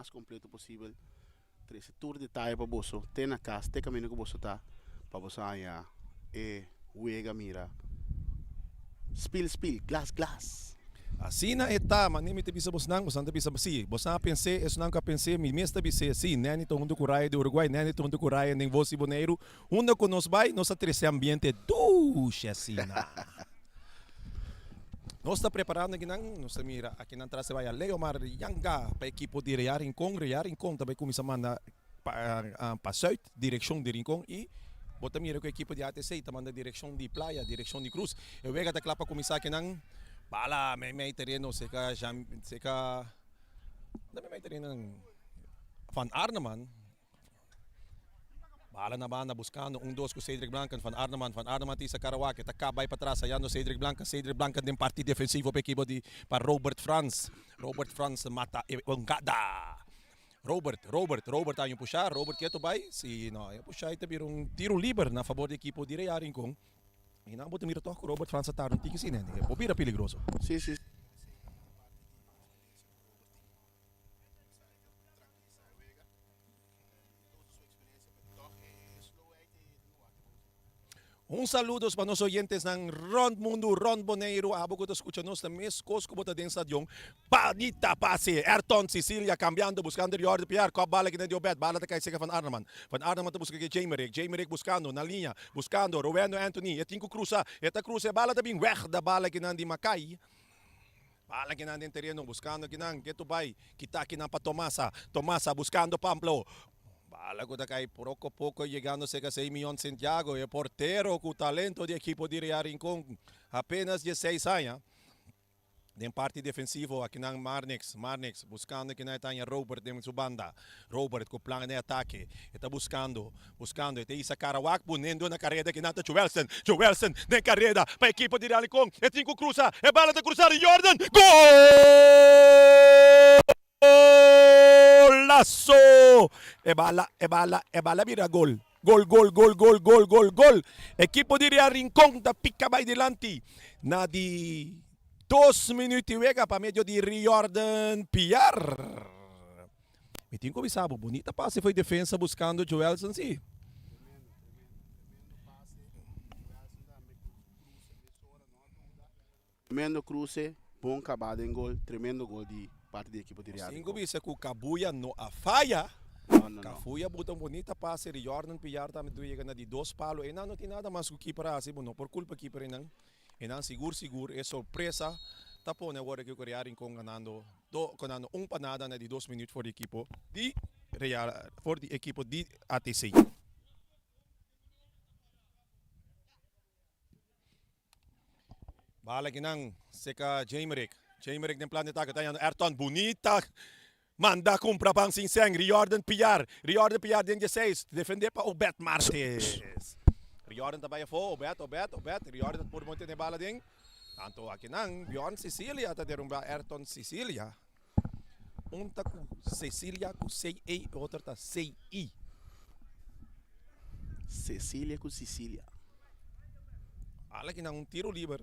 mais completo possível. Três tour de taia para bolso, tem na casa, tem caminho que bolso tá, para bolso aí, e uega mira. Spill, spill, glass, glass. Assim na eta, manimi te bisa bosnang, bosnang te bisa basi. Bosnang pense, es nang ka pense, mi mesta bise, si, nani to hundo kuraya de Uruguay, nani to hundo kuraya nem vosi boneiro, hundo ko nos vai, nossa trece ambiente duche asina. Nós está preparando aqui não, nós mira, aqui não traz vai a Leomar Yanga para a equipe de Rincon também começa a mandar para South, direção de Rincon e bota mira com a equipe de ATC, tá manda direção de Playa, direção de Cruz. Eu vejo até para começar aqui não, bala, me terreno, seca, me terreno Van Arneman. Bala na ba na buscando dos com Cedric Blanca, Van Arneman sa Karawak, takabay para trás, ayano Cedric Blanca din parte defensivo para equipo de para Robert Franz mata engada. Robert tayo puxar, Robert quieto bay, si no, puxar ito birong tiro liber na favor de equipo de Reyarin kong. Inabot miro to Robert Franz sa tarong tiki sinen, pobira peligroso. Sim, sim. Saludos para nossos oyentes ng Ron Mundo, Ron Boneiro. Abo ko to escuchanos na Miss Cosco bota din sa yung Panita Pase, Ayrton Cecilia cambiando, buscando Jordi Pierre, Cobb bala kina Diobet, bala ta kay Sika Van Arneman to busca kay Jamerick buscando, na linha, buscando, Roweno Anthony, etinko Cruza, Cruza, bala ta bing weg, da bala kina di Macay. Bala kina din terreno, buscando kinang, keto bay, kita kinang pa Tomasa buscando Pamplo. Bala ko na kay poco llegando se kasi Mion Santiago, e portero com talento de equipo de Reyarin com apenas 16 anos. Den parte defensivo aqui na Marnix buscando que na Tanya Robert de banda. Robert com plano de ataque. Está buscando, ete isa Karawak punendo na carreira que nata Joelson de carreira para a equipe de Reyarin com. E cinco cruza, e bala de cruzar Jordan. Golazo! E bala mira gol. Gol. Equipo de Rincon da pica by delante. Na di 2 minutos e wega para medio de Riordan Piar. Me tinha começado, bonita passe foi defesa buscando Joelson, sim. Tremendo cruce, bom acabado em gol, tremendo gol de parte da equipe de Real. Cinco bisa com Kabuya no a falha. Não. Kafuya botão bonita passe de Jordan Piar também doiga na de 2 palos. E não tem nada mais que o keeper assim, não por culpa keeper não. E não seguro, é surpresa. Tapo na agora que o Reyarin com ganando panada na de 2 minutos for equipo de Real, for the equipo de ATC. Bala ginang seka Jamerick din planeta ka tayo Ayrton bonita. Manda compra pang sinseng Riordan Piar din 16 defende pa Obet Martes. Riordan tabaya fo Obet Riordan por monte de bala ding. Tanto aqui nang Bjorn Cecilia ta derumba Ayrton Cecilia. Unta ku Cecilia ku CA outra ta CI. Cecília com Sicília. Bala ginang tiro liber.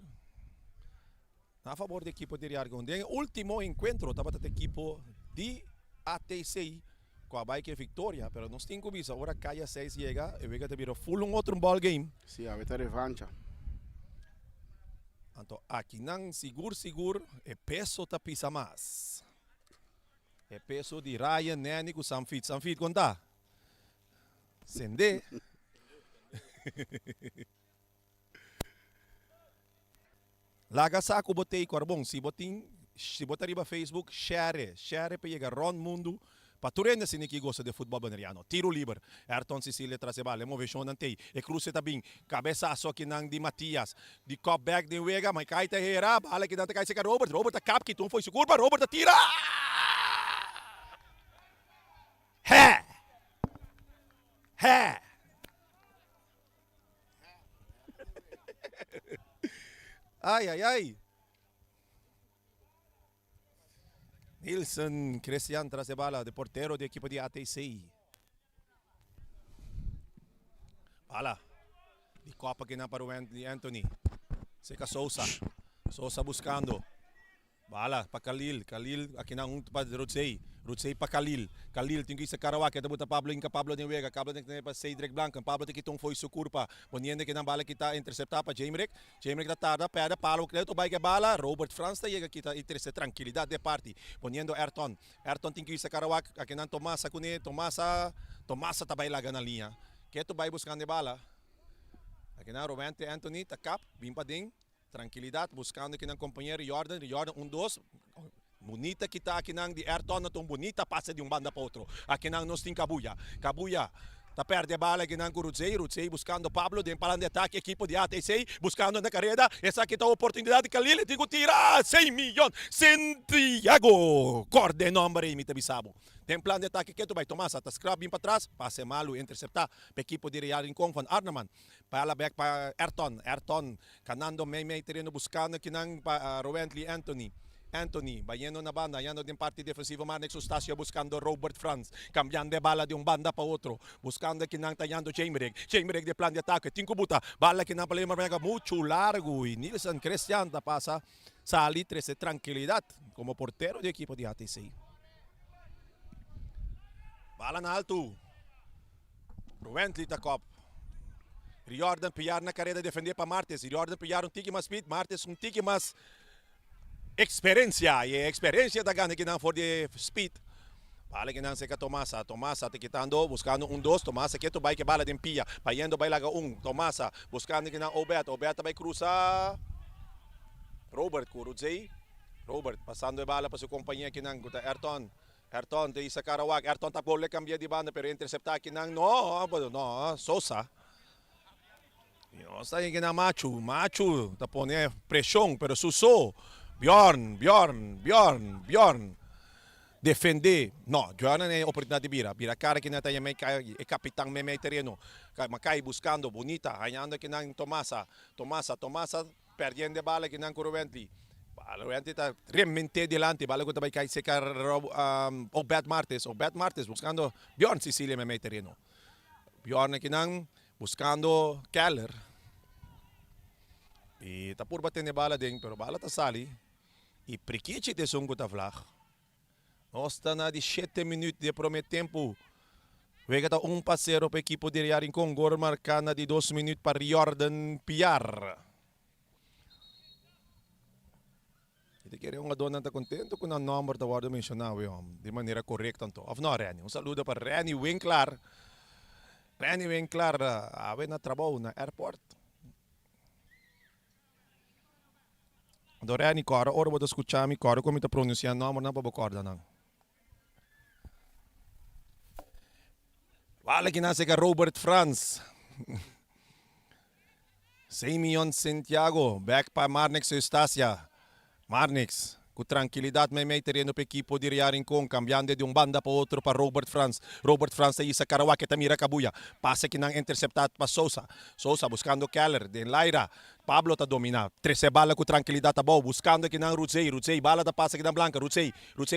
A favor da equipe de Reyarin. O último encontro estava o equipo de ATC com a bike vitória, pero nos tem bisa. Agora Caia 6 chega e vega te vira full outro ball game. Sim, a revancha. Então, aqui não seguro e peso tá pisa mais. E peso de Ryan Nani com Samfit conta. Sende. Laga sa ako botei korbong si botar riba Facebook share para chegar Ron Mundo paturenda si Niki gosta de futebol baneriano tiro liber Ayrton Cecilia traz a bala movição nantei e cruze tabing cabeçaço aqui nang di Matias di cop back de Wega mas cai terreira bala que danta cai seca Robert a cap que tu foi seguro para Robert tira He Ai. Nilson Cristian traz a bala de portero de equipo de ATC. Bala. De copa que na para o Anthony. Seca Sousa buscando. Bala, pa Khalil, aqui na pa Rodsey pa Khalil, tinggi sa Karawak, kita buta Pablo inka Pablo ni Vega, Pablo ni pa Cedric Blanco, Pablo ti kitong foi sukur pa, poniendo que na bala kita intercepta pa Jamerick tatada, peda, palo que to bay que bala, Robert Franz ta llega kita interesse tranquilidad de parte, poniendo Ayrton tinggi sa Karawak, aqui na Tomasa kuni, Tomasa tabay laga na linha, que to bay buscando bala, aqui na Rovente Anthony, takap, bimpa ding, tranquilidad, buscando aqui ng companheiro Jordan, 1-2. Bonita kita aqui ng di Ayrton na itong bonita passa de banda para outro. Aqui ng nos tem Kabuya, tá perde a bala aqui ng Rudzey buscando Pablo, de palan de ataque, equipo de ATC, buscando na carrera, essa aqui tá a oportunidade de Khalil, digo tira, 6 milhões, Santiago, corde nombre, imita bisabo. Tem plan de ataque que tu vai tomar, tá scrub para trás, passe malo, interceptar, para equipo de Real Rincon, Van Arneman, para back para Ayrton, canando may terreno buscando aqui ng Rowentley Anthony, bayendo na banda, yano din parte defensivo Manex Eustacio buscando Robert Franz, cambiando de bala de banda para outro, buscando aqui ng tayando Jamerick de plan de ataque, tinko buta, bala aqui ng palema mucho largo, y Nilson Cristian ta pasa sa alitre se tranquilidad como portero de equipo de ATC. Bala na alto, Rowentley Takop, Riordan pillar na carrera defender para Martes, Riordan pillar tiki mas speed, Martes tiki mas experiência da gana que não for de speed. Bala que não se Tomasa te quitando, buscando 1-2, Tomasa que tu vai que bala de pia, payendo vai laga Tomasa, buscando que não Obet vai cruzar, Robert passando a bala para sua companhia que não, Ayrton de Isa Karawak, Ayrton tá gol cambia de banda, pero interceptar aqui não, Sosa. Está aí que na Machu, tá pondo pressão, pero Suso, Bjorn, defender, no, Bjorn é oportunidade de bira cara que nata may é capitão may terreno, makai buscando, bonita, hanyando que não Tomasa, perdendo bala que não Rowentley. Rowentley está realmente delante, bala que também cai secar Obet Martes buscando Bjorn Sicilia may terreno. Bjorn que não buscando Keller. E tá por bater bala din, pero bala ta sali. E Prikici de sungo ta vlag. Nós está na de 7 minutos de primeiro tempo. Vega ta 1-0 para equipo de Real Rincon. Gol marcana de 2 minutos para Jordan Piar. Kita queria dona tá contento com o número da guarda mencionado de maneira correta. Of não, Reni. Saludo para Reni Winkler. Ave na trabalho na airport. Do Reni, cara, ora vou escutar mi cara como está pronunciando o nome não para corda não. Vale que nasce Robert Franz. 6 milhões Santiago, back para Marnix Eustacia. Marnix, com tranquilidade, may terreno para equipo de Real Rincon, cambiando de banda para outro para Robert Franz aí sa Karawak, mira Kabuya, passa que não interceptado para Sosa buscando Keller, de Laira, Pablo tá domina, 13 bala com tranquilidade tá bom, buscando que não Rudzey, bala da passa que não Blanca, Rudzey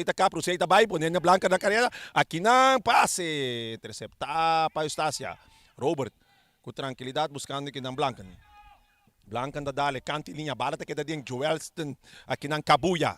tá cap, Rudzey tá vai, ponendo Blanca na carreira, aqui não passe, interceptar para Eustacia, Robert, com tranquilidade, buscando que não Blanca da dale, canti linha, bala ta kita din Joelston, aqui ng Kabuya.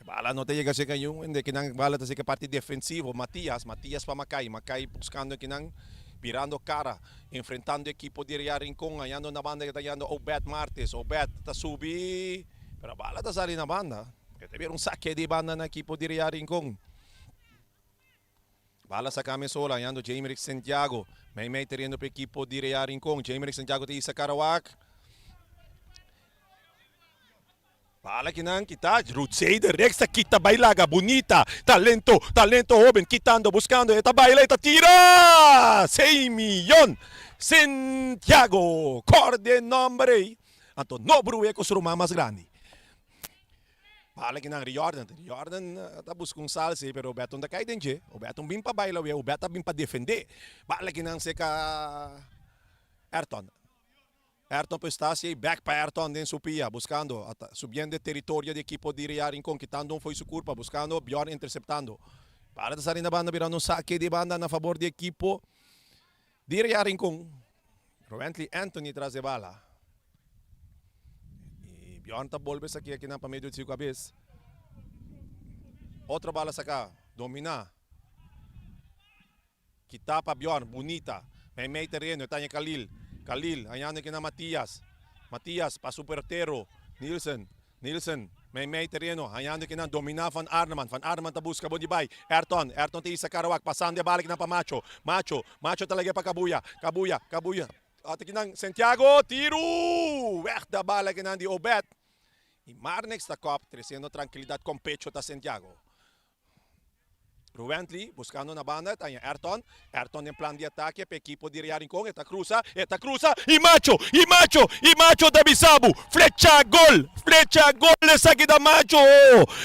Bala no te llega sa kayong, hindi kinang bala ta sa parte defensivo, Matias pa Macay buscando kinang virando cara, enfrentando equipo de Real Rincon, ayando na banda kitayando Obet Martes, Obet ta subi, pero bala ta sali na banda. Kita bir saque de banda na equipo de Real Rincon. Bala sa camisola, ayando Jamerick Santiago, may terreno para equipo de Real Rincon, Jamerick Santiago de Isa Karawak. Bala que não, kita, Rudzey direct sa kita bailaga, bonita, talento joven, quitando, buscando, eta baila, eta tira! 6 milhões! Santiago, corde nombre, anto no bruwe ko suruma mas grande. Bala que não, Riordan tá buscando salse, pero o Beton da cai dentro, o Beton bim pa baila, o Beton bim pa defender. Bala que não se ka Ayrton para Eustacia, back para Ayrton din Supia, buscando, subindo território de equipo de Real Rincon, quitando foi su culpa, buscando, Bjorn interceptando. Para sa rin na banda, virando saque de banda na favor de equipo de Real Rincon. Rowentley Anthony tras de bala. Bjorn tá volves aqui na para meio de seu cabeça. Outra bala saca, domina. Kita pa Bjorn, bonita. May terreno, tanya Khalil. Khalil, ayan na Matias. Matias, pa supertero. Nielsen, may terreno. Ayan na domina Van Arneman. Van Arneman tabus ka Bonibay. Ayrton ti isa karawak. Pasande balik na pa Macho. Macho talaga pa Kabuya. Ate kinang Santiago, tiro! Werda bala kinan di Obet. E Marnex ta cop, trazendo tranquilidade com pecho ta Santiago. Ruentli, buscando na banda, tem Ayrton em plano de ataque, para a equipe de Rincón, eta cruza, e Macho da Bisabu, flecha gol, essa aqui da Macho,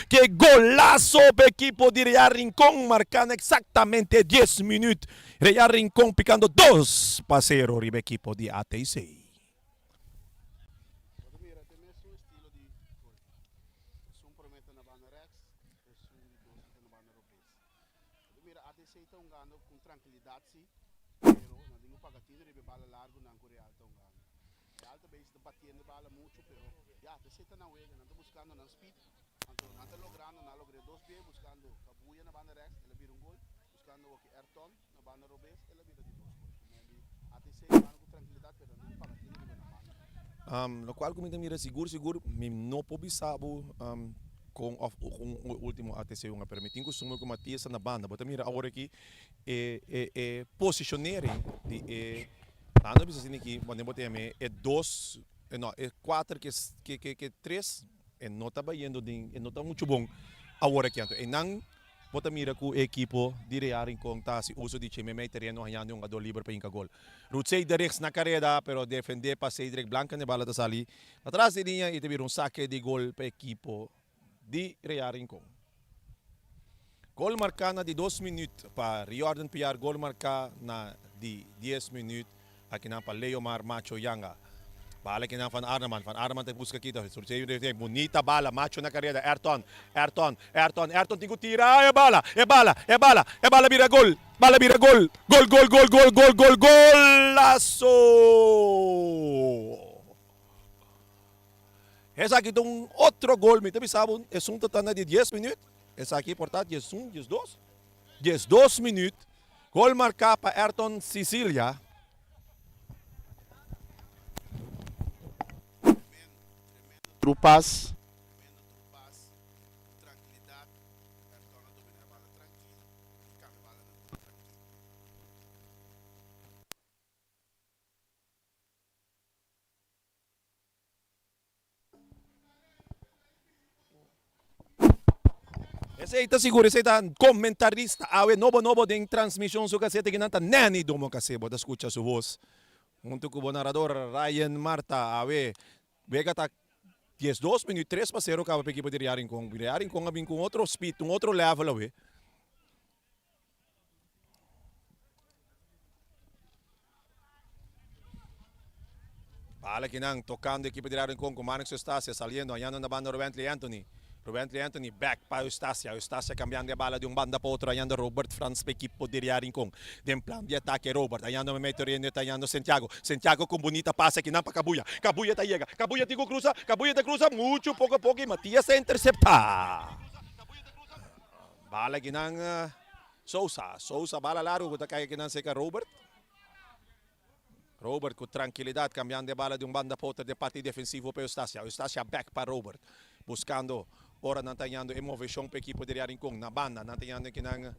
que golaço para a equipe de Rincón, marcando exatamente 10 minutos, Rincón picando 2-0, riba equipe de ATC. Mira, tem mesmo estilo de um promete na banda Rex, dois na banda Europeu. Mira, a DC está jogando com tranquilidade, sim, pero não digo pagatino, ele bala largo na Coreia está jogando. Real também está batendo bala muito, pero já, a DC está na wega, não está buscando na speed, não está logrando, não logrou 2 vezes, buscando Kabuya na banda Rex, ele vira gol, buscando o Ayrton na banda Europeu, ele vira de 2 gols. A DC está jogando com tranquilidade, pero não digo pagatino, ele na banda. Lo qual como mira seguro, me não pobisabo com o último ATC uma permitir que sumo com Matias na banda, bota mira agora aqui posicionering de ano bisa sini aqui, quando botei me é 2, não, é 4 que 3 e não tá bayendo de não tá muito bom agora aqui, e não bota mira com a equipe de Rincón tá se uso de time meio terreno hanhando um gol livre para inca gol. Rutsei Dereks na carrera, pero defender para Cedric Blanca ne bala da sali. Atrás de linha e teve saque de gol para a equipe de Rincón. Gol marcado de 2 minutos para Riordan Piar, gol marcado de 10 minutos aqui na para Leomar Macho Yanga. Bala que na Van Arneman te busca aqui, bonita bala, Macho na carreira, Ayrton, tem que tirar, é bala, vira gol, golaço! Esse aqui tem um outro gol, me também sabe, é um total de 10 minutos, esse aqui, portanto, 12 minutos, gol marcado para Ayrton Sicilia. Trupas, tranquilidade, Ayrton a dominar a bala tranquilo, e cambia a bala Esse aí tá seguro, esse aí tá comentarista, awe novo de transmissão, so kasi tingnan ta nani domo kasi, bota escucha su voz. Junto com o narrador Ryan Marta, awe, vega tá 12 minutos, 3-0 para a equipe de Rincón. Rincón vem com outro speed, outro level, awe. Bala que não, tocando a equipe de Rincón com Marcos Eustácia, saliendo, allá na banda Ruentli Anthony, back para Eustácia cambiando a bala de banda para outro, allá Robert Franz para a equipe de Rincón. De plan de ataque Robert, allá no me meto riendo, allá Santiago com bonita passa aqui na para Kabuya te llega, Kabuya te cruza, muito pouco a pouco, e Matias se intercepta. Bala que não, Sousa, bala largo, que cai que não seca Robert com tranquilidade, cambiando a bala de banda para outra de parte defensivo para Eustácia back para Robert, buscando ora não tanhando emoção para a equipe de Rincón na banda, não tanhando que não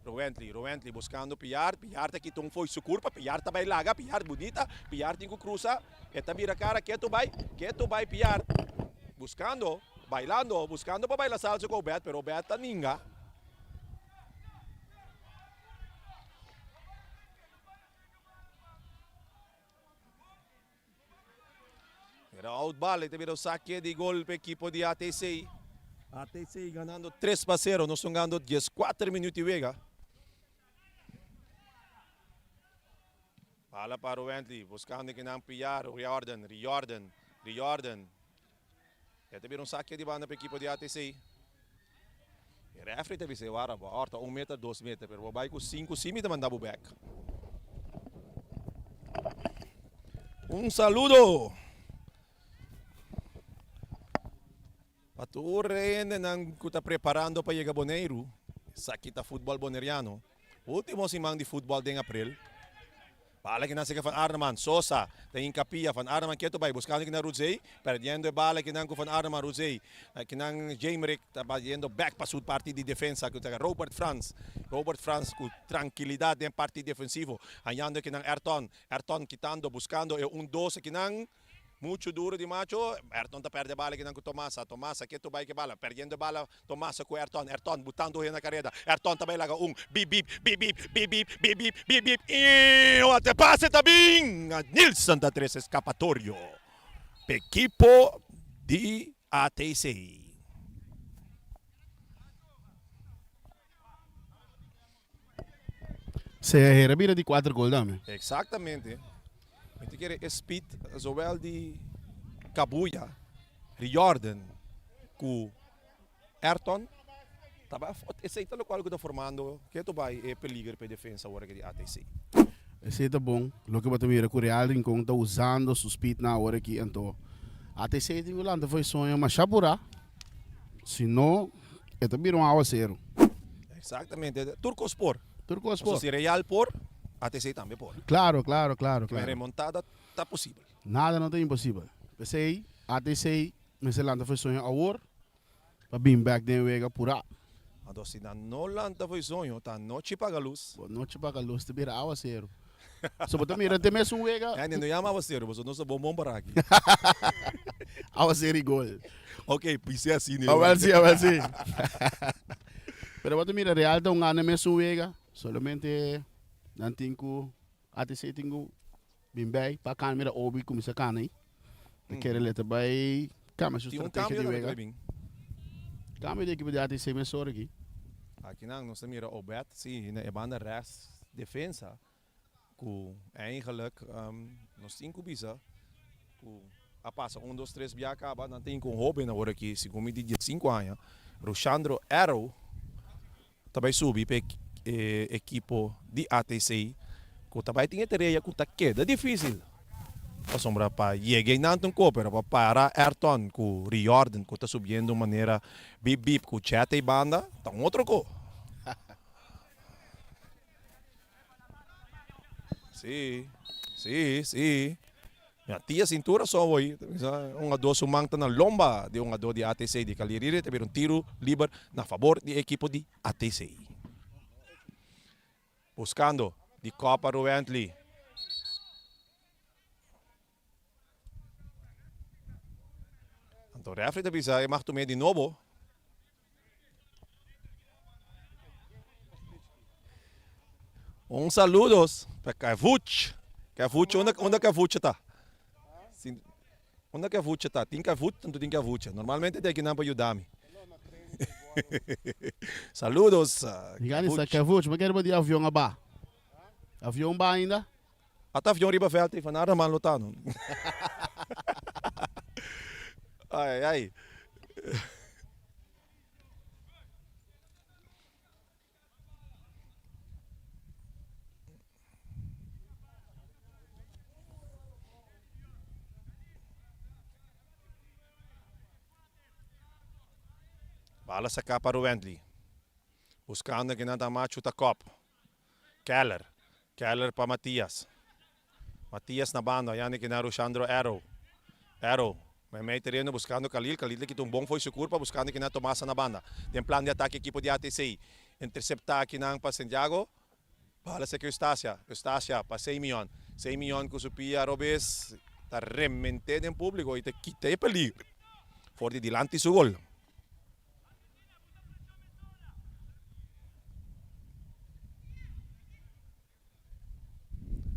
Ruentli buscando Piar tá aqui tão foi su curva, Piar tá vai laga, Piar bonita, Piar tem que cruza, eta mira cara, que tu vai Piar, buscando para bailar salsa com o Bet, pero o Bet tá ninga. Era out ball, teve o saque de gol para a equipe de ATC. ATC ganando 3-0, nós estamos ganhando 14 minutos e vega. Bala para o Ruentli, buscando que não pilhar o Riordan. E teve saque de banda para a equipe de ATC. O referee teve se vara, horta 1 meter, 2 meter, pero o bairro 5 cima e mandava o back. Saludo. Patuloy nang kuta preparando pa yung Boneiro sa kita football boneriano. Último simang di football ding April. Bala que nasce Van Arneman, Sosa, tem Capia, Van Arneman quieto vai, buscando que na Ruzei, perdendo a bala que não com Van Arneman, Ruzei, que não Jamerick, estava indo back para sua parte de defesa, que o Robert Franz com tranquilidade em parte defensivo, andando que não Ayrton quitando, buscando, e 12 que não, muito duro de macho, Ayrton perde a bala que não com Tomasa, quieto vai que bala, perdendo a bala, Tomasa com Ayrton, botando na carreira, Ayrton também laga bip, e o atepasse também, a Nilson da 3 escapatório, equipo de ATC. Se rebira de 4 gols também. Exatamente. Met keer speed, zowel die Kabuya, Riordan, ku Ayrton, taba esse italo qual que tá formando, que tu vai é peligro para defesa agora que de ATC. Esse é bom. Lo que você mira, o Real Rincon está usando o speed na hora que então. Até se tem lá, foi sonho, mas chapura. Se não, é também um água zero. Exatamente. Turcospor. Turcospor. Se Real por, ATC também por. Claro. A remontada tá possível. Nada não tem impossível. Pensei, ATC, mas lá foi sonho agora, para bem back de wega pura. Então se não lanta foi sonho, tá noite paga luz. Noite paga luz, te vira água zero. So você mira, tem mesmo wega. É, não chama você, você não sabe bom para aqui. Água zero e gol. Ok, pensei assim, né? Agora sim. Pero você mira, Real tá ano mesmo wega, solamente não tem que ATC tem que bem bem, para cá mira obi como se cana aí. Quer ele também, cama sua Tinha estratégia de cambio wega. também. Cama de equipe de ATC mesmo aqui. Aqui não se mira o bet, sim, na banda rechts defensa, com eigenlijk nos 5 bisa, com a passa 1, 2, 3 via acaba, não tem com Robin agora aqui, segundo me de 5 anos, Ruxandro Arrow, também subi para equipo de ATC, que também tinha tereia com tá queda difícil. A sombra para chegar nanto ko pero para Ayrton com Riordan que está subindo de maneira bip com Chete e banda, tá outro ko. Sim. A tia cintura só foi um ado sumangta na lomba de um ado de ATC de Calirire, teve tiro livre na favor de equipo de ATC. Buscando de Copa Ruentli. Então, refri da bisa, mag tu de novo. Saludos para Kavuch. Kavuch, onde Kavuch está? Onde Kavuch está? Tem Kavuch, tanto tem Kavuch. Normalmente tem que não para ajudar-me. Saludos. Gani sa Kavuch, mas quero de avião aba. Avião ba ainda? Até avião riba veld, van nada man lotano. Ai. Bala sa para o Wendley. Buscando que nada macho ta cop. Keller para Matias. Matias na banda, yan que na Ruxandro Arrow. May terreno buscando Khalil que tumbong foi seguro para buscando que na Tomasa na banda. Tem plano de ataque equipo de ATC. Interceptar aqui na para Santiago. Bala sa Eustacia para 6 milhões. 6 milhões com Supia Robes. Tá remente em público e te quita e peligro. For de dilante su gol.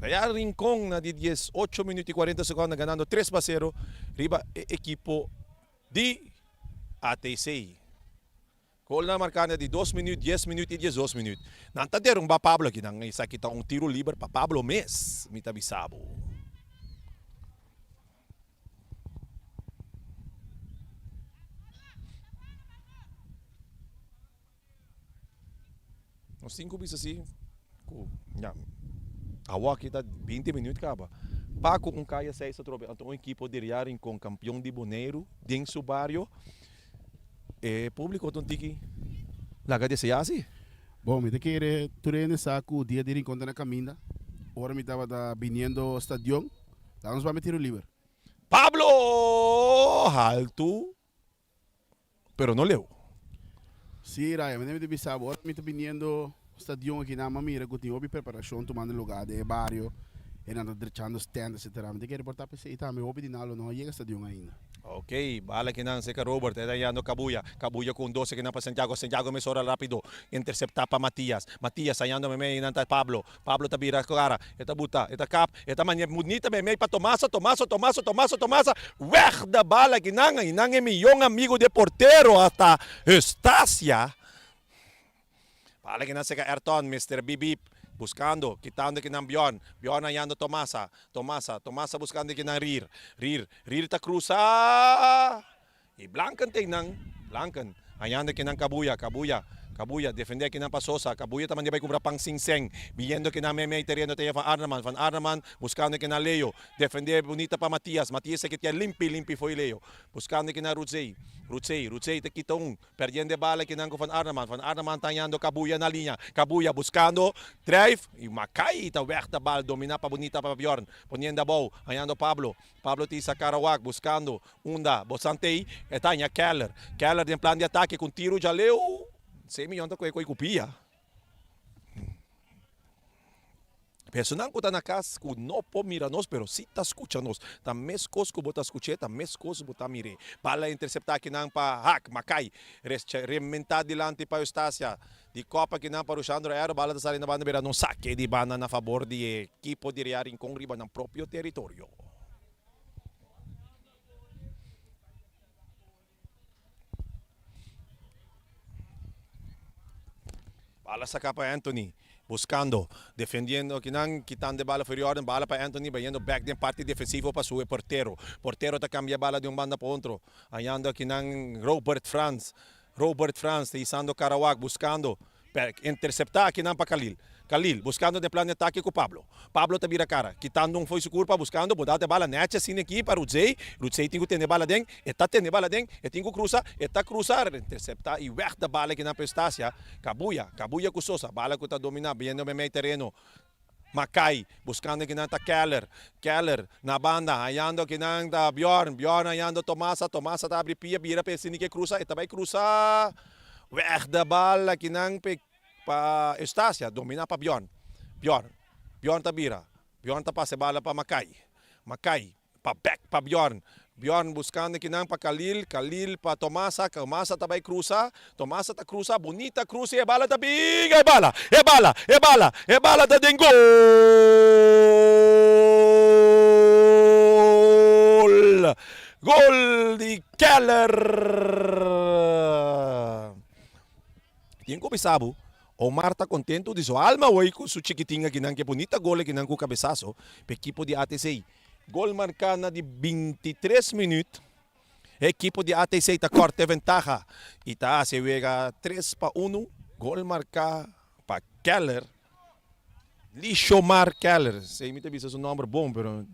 Real Rincón na de 18 minutos e 40 segundos ganando 3-0 riba equipo de ATC. Gol na marcada de 2 minutos, 10 minutos e 12 minutos. Nantaderong ba Pablo aqui nang isa kita um tiro livre para Pablo Mes, mitabisabo. Os 5 bis assim, awa kita 20 minutos acaba. Paco kaya 6 trobe. Então, equipo de Riarin com campeão de Boneiro, dentro do barrio. público tontiki. Laga de siyasi. Bom, me te quiere turene saco dia de encontrar na caminha. Ora me tava da viniendo ao estadio. Lá nos vai meter o livre. Pablo Haltu. Pero no leo. Sim, Raya, me te bisabo. Ora me te viniendo ao estadio aqui na Mamira, que tem obi preparação tomando lugar de barrio. E nada derechando stand, etc. Me te quiere portar para esse me obi dinalo não chega estadio ainda. Ok, bala que nang seka Robert, eta yano Kabuya. Kabuya kung 12 que na pa Santiago. Santiago me sora rápido. Intercepta pa Matias. Matias ayando me inanta Pablo. Pablo tabira cara. Eta buta, eta cap, eta manya munita me pa Tomasa. Weg da bala que nang inang mi yung amigo de portero hasta Estacia. Bala que nang seka Ayrton, Mr. Bibip. Buscando, quitando que não Bion ayando Tomasa buscando que não Rir ta cruza e Blancan tem não Blancan ayando que não Kabuya defender que não Pasosa, Kabuya também vai comprar pang singseng, viendo que não me terreno te Van Arnaman buscando que não Leo, defender bonita pa Matias que tinha limpi foi Leo, buscando que não Rutsey te quita perdendo bala que não com Van Arnaman tanyando Kabuya na linha, Kabuya buscando drive e Macay ta weg da bal domina pa bonita pa Bjorn, poniendo a bow, ayando Pablo tisa Karawak buscando Unda, Bosantei, etanya Keller tem plano de ataque com tiro já Leo 6 milhões de coisa copia. Personal ko ta na kas ku no po mira nos pero si ta escucha nos ta mes cos ko bota escuche ta mes cos bota mire bala interceptar que não pa hack Macay rementar dilante pa Eustacia di Copa que não para o Chandro era bala da sala na banda beira não saque de banda na favor de equipo de Real Rincón riba ng proprio territorio. Bala sa pa Anthony, buscando, defendiendo, quitando de bala foi orden, bala para Anthony, vayendo back din parte defensivo para su portero. Portero ta cambia bala de banda para otro. Ayando kinang Robert Franz, isando Karawak, buscando, interceptar kinang pa Khalil, buscando de plano de ataque com Pablo ta vira cara, quitando foi su culpa, buscando, botar de bala necha sin aqui para Rutsey tem que ter bala dentro, tem bala dentro, tem que cruzar, interceptar e weg da bala que na Pestácia, Kabuya com Sosa, bala que tá dominar, viendo me terreno, Macay, buscando que nanta Keller na banda, ayando que nanta Bjorn ayando Tomasa ta abre pia, vira pe sin que cruza, vai cruzar, weg da bala que nang pa Estacia, domina pa Bjorn tabira, ta pase bala pa Macay, pa back pa Bjorn buscando que não pa Khalil pa Tomasa tabay cruza, Tomasa ta cruza, bonita cruza, e bala ta big, e bala ta den gol di Keller. Tienen ko bisabo, Omar tá contento de sua alma hoje com sua chiquitinha que não que bonita gol que não com cabeçaço, equipo de ATC. Gol marcado de 23 minutos. Equipo de ATC tá corta ventaja. E tá se juega 3-1. Gol marcado para Keller. Lixomar Keller. Sei me te seu nome bom, pero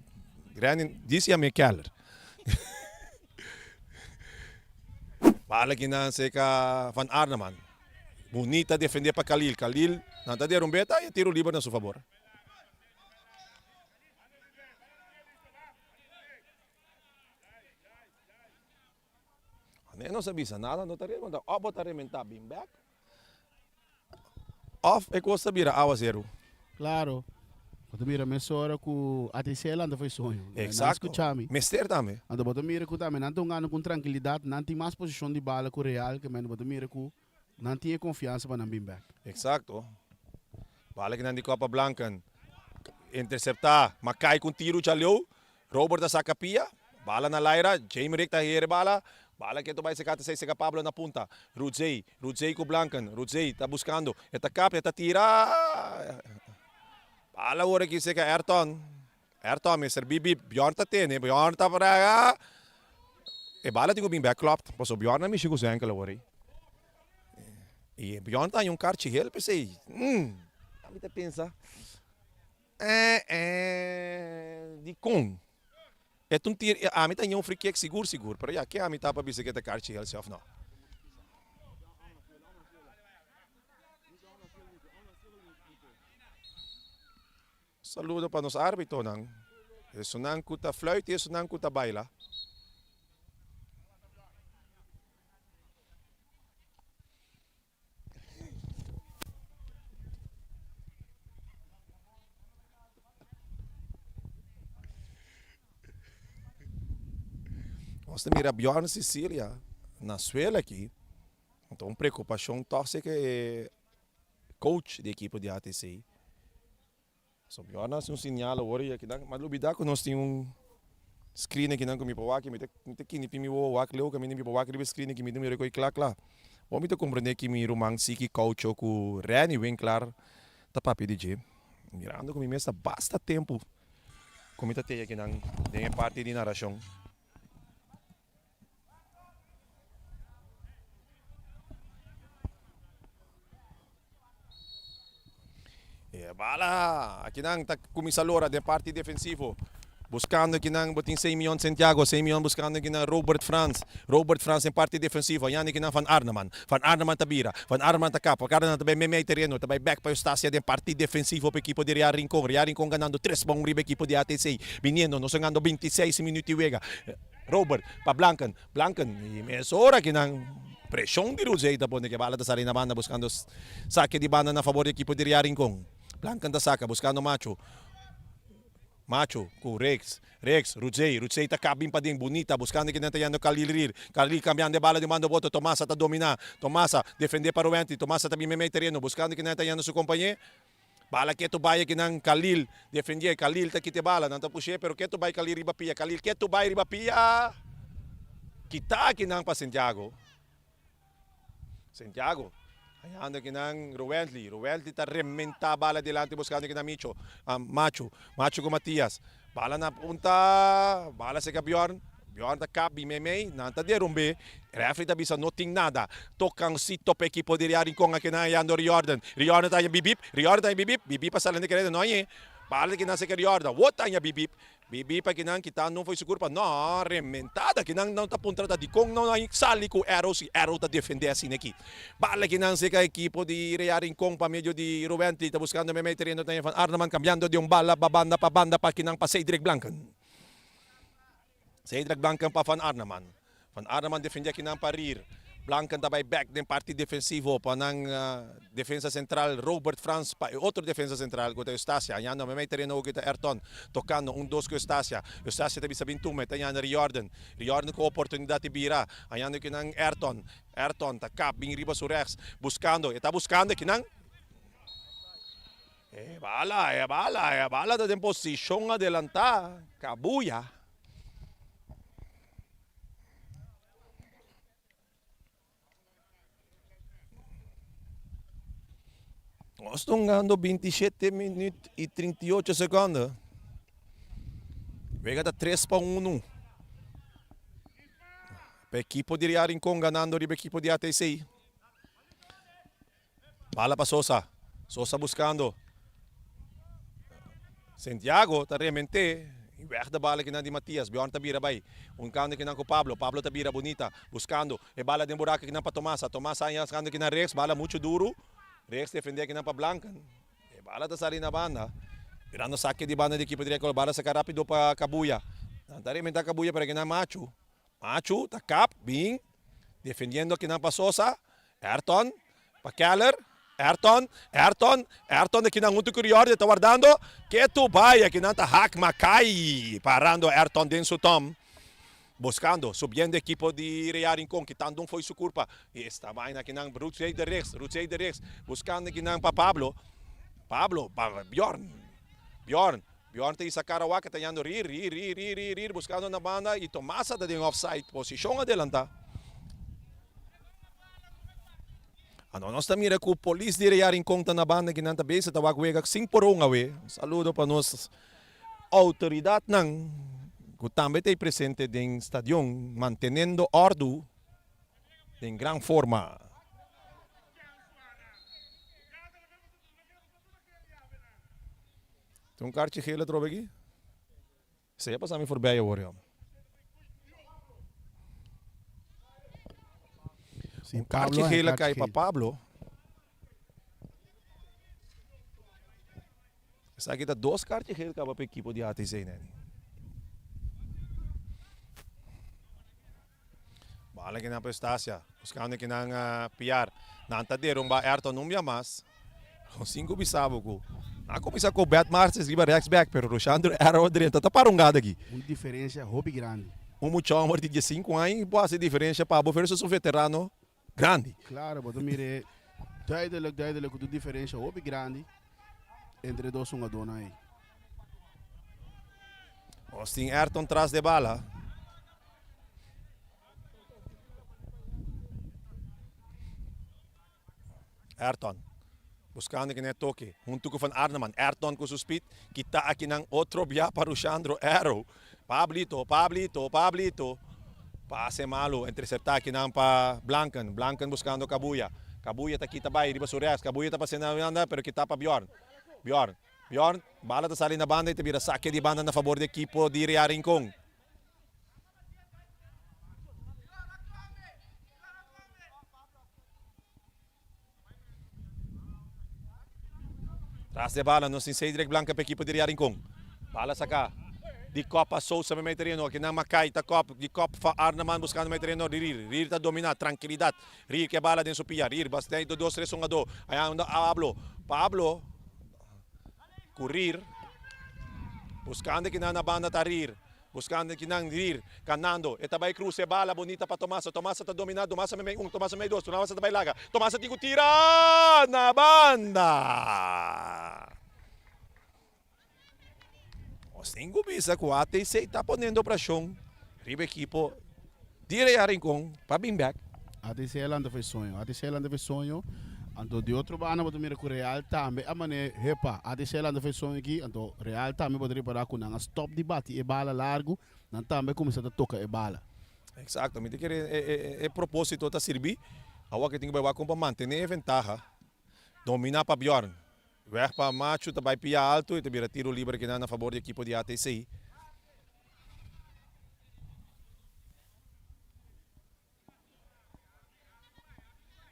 grande disse-me Keller. Bala que não se ka Van Arnaman. Bonita defender para Khalil, nada de rumbeta e tiro livre na sua favor. Não sabia nada, não estaria mandando. Ou botaria mentar bem back. Off é coisa vira a 0. Claro. Quando mira mesora com ATC lá foi sonho. Exato. Mister também. Ando bota mira com também, não tem com tranquilidade, não tem mais posição de bala com Real, que men bota mira com não tinha confiança para não vir back. Exato. Bala que não de Copa Blancan. Interceptar, Macay com tiro chaleu, Robert da sacapia, bala na Laira, Jamie Rick tá here bala que tu vai se cata se Pablo na punta. Rutsey com Blancan, Rutsey tá buscando, eta cap, eta tira. Bala ora que se Ayrton, Mr. Bibi, Bjorn tá tene, Bjorn tá para. E bala tinha bem back klopt, passo Bjorn na me chegou sem aquela hora. E Bjorn tá em kart heel, pensei, a mim te pensa, de com. É um tiro, a mim tá em free kick seguro, pero já que a mim tá para bicicleta kart heel self não. Saludo para nos árbitro nang. Sunan kuta fluit, sunan kuta baila. Nós temos a Bjorn Cecília na Suela aqui. Então, preocupação tóxica é coach da equipe de ATC. So, Bjorn nós um sinal agora aqui, mas lubida que nós temos screen aqui não comi para aqui, me te me pimi o aqui leu kami me para aqui screen aqui me me recoi claro. Vamos te compreender que me romang siki coach com Reni Winkler tá papi DJ. Mirando como mesa basta tempo. Como te aqui não tem parte de narração. Bala, aqui nang kumisalora de parte defensivo. Buscando aqui nang botin Simeon Santiago, Simeon buscando aqui nang Robert Franz em parte defensiva. Yan aqui nang Van Arneman tabira, Van Arneman takap, Van tabay may terreno, tabay back pa Eustacia de parte defensivo para equipo de Ria Rincon ganando 3 bom riba equipo de ATC. Viniendo, nos ganando 26 minutos wega. Robert pa Blanken, e mesora aqui nang pressão de Ruzei da bonde que bala da sarina banda buscando saque de banda na favor do equipo de Ria Rincon. Blanken da saca buscando Macho com Rex, Ruzei tá cabim pa din bonita buscando que nantayando Kalil cambiando de bala de mando boto Tomasa tá dominar, Tomasa defender para o Wenti, Tomasa também me terreno buscando que nantayando seu companheiro. Bala que tu vai aqui nang Kalil defender, Kalil tá kite bala, não tá puxer, pero que tu vai Kalil riba pia, Kalil que tu vai riba pia. Kita aqui nang pa Santiago. Ayan aqui nang Ruelli tá rementa bala delante buscando aqui na Macho com Matias. Bala na punta, bala sa Bjorn tá cabi memei, nanta derumbe. Referee tá bisa noting nada. Tokang sito pa equipo de Rincon aqui na Yando Riordan tayo bibip, bibip pa sa lang de no ye. Bala que nasa Riordan, what tanya bibip pa kinang kita não foi seguro pa no rementada kinang não tá puntrada de kung não sali ko Arrow tá defender assim aqui. Bala kinang sa equipo de Ria Rincon pa medio de Ruenti tá buscando may terreno tayo Van Arneman cambiando de bala babanda pa banda pa kinang pa Cedric Blanken pa Van Arneman defender kinang parir. Blanken também back din parte defensivo pa ng defensa central Robert Franz pa outro defensa central ko Eustacia. Ayan no may terreno kita Ayrton tocando 1-2 ko Eustacia tabi sa bintume tayan Riordan ko oportunidade bira. Ayan no kinang Ayrton takap bing riba su Rex buscando kinang bala da din posisyon adelanta Kabuya. Nós estamos ganhando 27 minutos e 38 segundos. Vega da 3-1. A equipe de Ria Rincon ganhando a equipe de ATC. Bala para Sosa buscando. Santiago, está realmente. Weg da bala que não de Matias, Bjorn tabira bay. Canto que não com Pablo tabira bonita, buscando. E bala de buraco que não para Tomasa aí canto que não Rex, bala muito duro. Rex defender aqui na pa Blanken. E bala da sari na banda. Virando saque de banda de equipe de Recol. Bala saca rápido pa Kabuya. Nantari menta Kabuya para que na Macho, tá cap, bing. Defendendo aqui na pa Sosa. Ayrton, pa Keller. Ayrton aqui na Unto Curior, tá guardando. Que tu vai aqui na Hack Macai. Parando Ayrton dentro Tom. Buscando, subindo a equipe de Ria Rincon, que tanto foi sua culpa. E está bem aqui na Ruzei de Rex, buscando aqui na Pablo, Bjorn tem essa cara waka, tá indo rir, buscando na banda e Tomasa da offside, posição adelanta. Nós também com o polícia de Ria Rincon na banda que não tá bem, tá wagwega 5-1 away. Saludo para nós autoridade nang também tem presente em estadião, mantendo ordem em grande forma. Tem um kart gele trobe aqui? Você passa me voorbij hoor. Um kart gele cai para Pablo. Sa kita 2 kaartjes geel ka para equipo de ATC nani. Bala que na prestácia, buscando que nang PR. Nantaderong ba Ayrton Umbia mas. Kung 5 bisabo ko. Ako bisa ko Bet Marces iba Rex back pero Roshandro Arrow dentro tá parungada aqui. Uma diferença hobby grande. Mucho amor de 5 anos pode ser diferença para o versus um veterano grande. Claro, mas mire, duidelijk de diferença hobby grande entre dois jogadores aí. Austin Ayrton tras de bala. Ayrton. Buscando que não toque. Junto com Van Arneman. Ayrton com suspit. Kita aqui ng outro biya para o Sandro Arrow. Pablito. Pase malo. Interceptar aqui ng pa Blancan. Blancan buscando Kabuya. Kabuya ta kita bay. Riba Surias. Kabuya ta pa sinawanda pero kita pa Bjorn. Bjorn. Bala ta sali na banda. Ito bira saque di banda na favor de equipo di Ria Rincon. Tras de bala, no sin Cedric Blanca para equipo de Ria Rincon. Bala sa ka. Di Copa Sousa may terreno. Kinang Makay, ta Cop. Di Cop Arnaman buscando may terreno. Rir ta domina. Tranquilidad. Rir que bala din supia. Rir basta ito 2-3 1 2. Ayan Pablo. Kurir. Buscando kinang banda ta Rir. Buscando kinang Rir. Kanando. Etabay Cruz e bala. Bonita pa Tomasa. Tomasa ta dominado. Tomasa may 1. Tomasa may 2. Tomasa tabay laga. Tomasa tigo tira na banda. Cinco bisa com a ATC está ponendo pressão. Riba equipo dire a Rincon para bem back. ATC Landa fez sonho. Anto de outro bana boto mira com Real também. A mané repa. ATC Landa fez sonho aqui. Anto Real também poderia parar com nanga stop de bate e bala largo. Não também começa a tocar e bala. Exatamente. Que é propósito tá servir. Awa que tem que bawa com para manter a ventaja. Dominar para Bjorn. Weg para Macho, também pia alto e também tiro livre que na favor do equipo de ATC.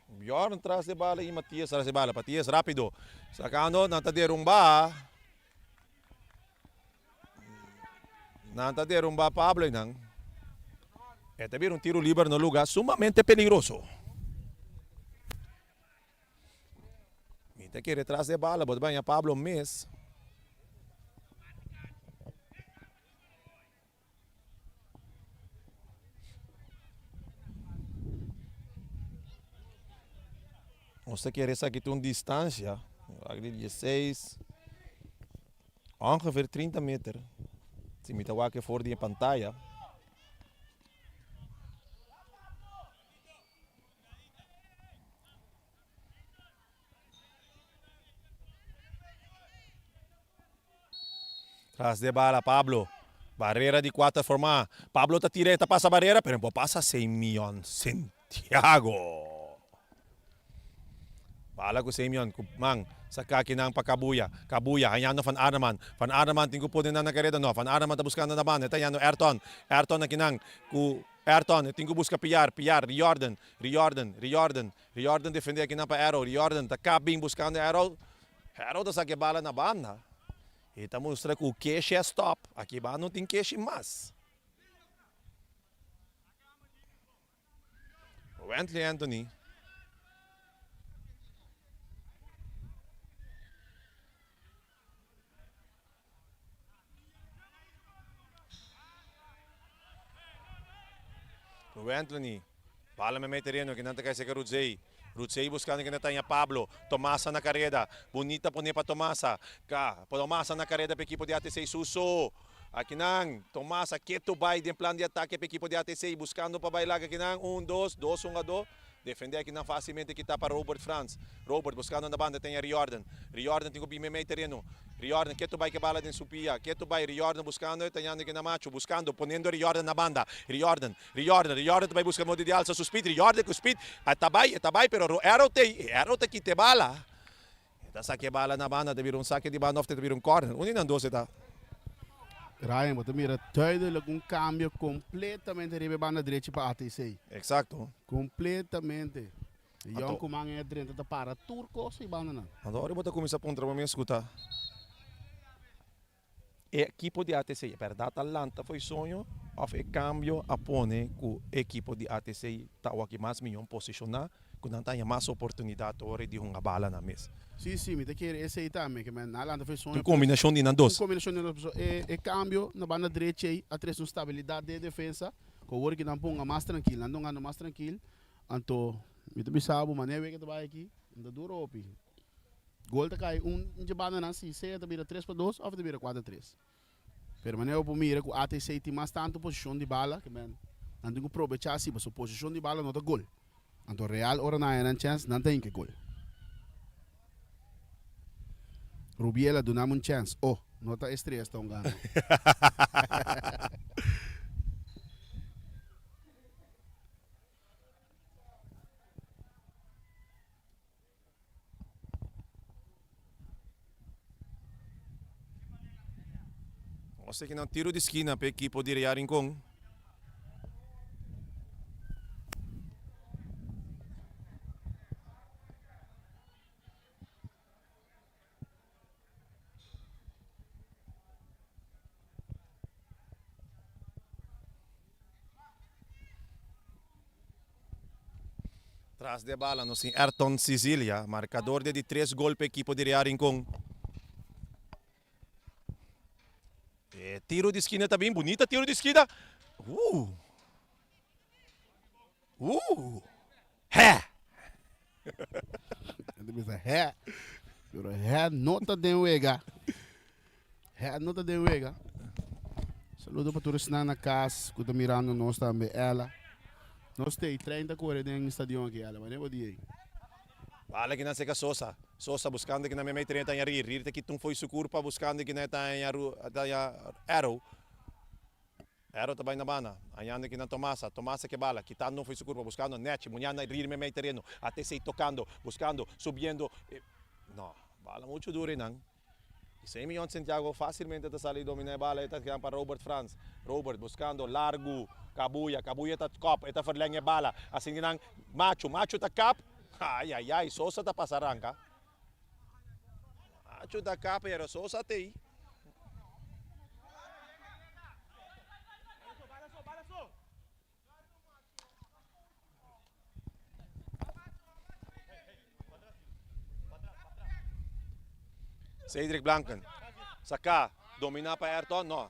Bjorn tras de bala e Matias tras de bala. Matias rápido. Sacando, nantaderumba. Nantaderumba Pablo nang. É também tiro livre no lugar sumamente peligroso. Te quiere tras de bala, but banha Pablo miss. Você quer essa aqui tem distância, aqui 16, ongeveer 30 meter. Se me tawa que for de pantalla. Tras de bala, Pablo. Barreira de 4 formar. Pablo tá tireta, passa a barreira, pero não passa Simeon Santiago. Bala ko Simeon, mang, sa kakinang pakabuya. Kabuya, hayano Van Arneman. Van Arneman, tingko po din na nakareda, no? Van Arneman, tabuskando na ban. Hayano Ayrton. Ayrton na kinang, Ayrton, tingko busca PR, Riordan, defender aqui na pa Arrow. Riordan, tá cabing buscando Arrow. Arrow tá sa bala na banda. Ita mostra que o cash é stop. Aqui não tem cash mais. O Anthony Anthony. O Anthony. Bala may terreno. Kinanta kay sa Rudzey. Rudzey buscando que tenha Pablo. Tomasa na carrera. Bonita po niya pa Tomasa. Tomasa na carrera para equipo de ATC Suso. Aqui nang Tomasa quieto vai de plano de ataque para equipo de ATC. Buscando para bailar aqui nang 1-2. 2-1-2. Defender aqui nang facilmente kita para Robert Franz. Robert buscando na banda tem a Riordan. Riordan tem o bime terreno. Riordan quieto vai que bala de supia. Quieto vai Riordan buscando e tenhando aqui na Macho. Buscando, ponendo Riordan na banda. Riordan vai buscar modo de alça. Suspid. Riordan com speed. Atabay pero Arrow te quite bala. Ita saque bala na banda. Deve vir saque de banda. Deve vir corner. Unin 12 ita. Ryan, mas mira, duidelijk cambio completamente de banda direita para ATC. Exacto. Completamente. E eu comando é dentro da para turco se banda não. Agora eu vou começar a pontar para me escutar. equipo de ATC, verdade Atlanta foi sonho, of e cambio apone que equipo de ATC tawa que mais melhor posicionar, que não tenha mais oportunidade ora de uma bala na mesa. Sim, sim, me te quer esse aí também, que man, Atlanta foi sonho. Uma combinação de nandos. Combinação de pessoas. E cambio na banda direita aí, a três estabilidade de defesa, que o que não ponga mais tranquilo, não anda mais tranquilo. Então, me te bisabo, mané que vai aqui, anda duro opi. Gol tá cai de banda na si, se tá vira 3-2 ou tá vira 4-3. Pero mané eu mira que ATC tem mais tanto posição de bala, que man, não tem que aproveitar assim, mas a posição de bala não tá gol. Então real ora na é chance, não tem que gol. Rubiela donamos um chance. Oh, não está estresse tão grande. Você que não tiro de esquina para a equipe de Rincon. Tras de bala, no sin Ayrton Sicilia, marcador de 3 gols para a equipe de Rincon. Tiro de esquina também, bonita tiro de esquina. Hé! É, pero é nota de uega. É nota de uega. Saludo para todos na casa, que estão mirando nós também, ela. Nós temos 30 cores dentro do estádio aqui, ela, mas nem vou dizer. Bala que não seca Sosa. Sosa buscando que na minha 30 anos rir. Rir que tum foi sucur para buscando que na Arrow. Arrow também na bana. Ayando que na Tomasa. Tomasa que bala. Quitando não foi sucur para buscando net. Munhana rir me terreno. Até se tocando, buscando, subindo. Não, bala muito duro não. 6 milhões de Santiago facilmente está salido dominar a bala. Está quedando para Robert Franz. Robert buscando largo. Cabuya está cop. Está verlenge bala. Assim que não. Macho está cap. Ai, Sosa tá passaranga. Macho da capa era Sosa tei. Cedric Blanken. Saka, dominar para Ayrton? Não.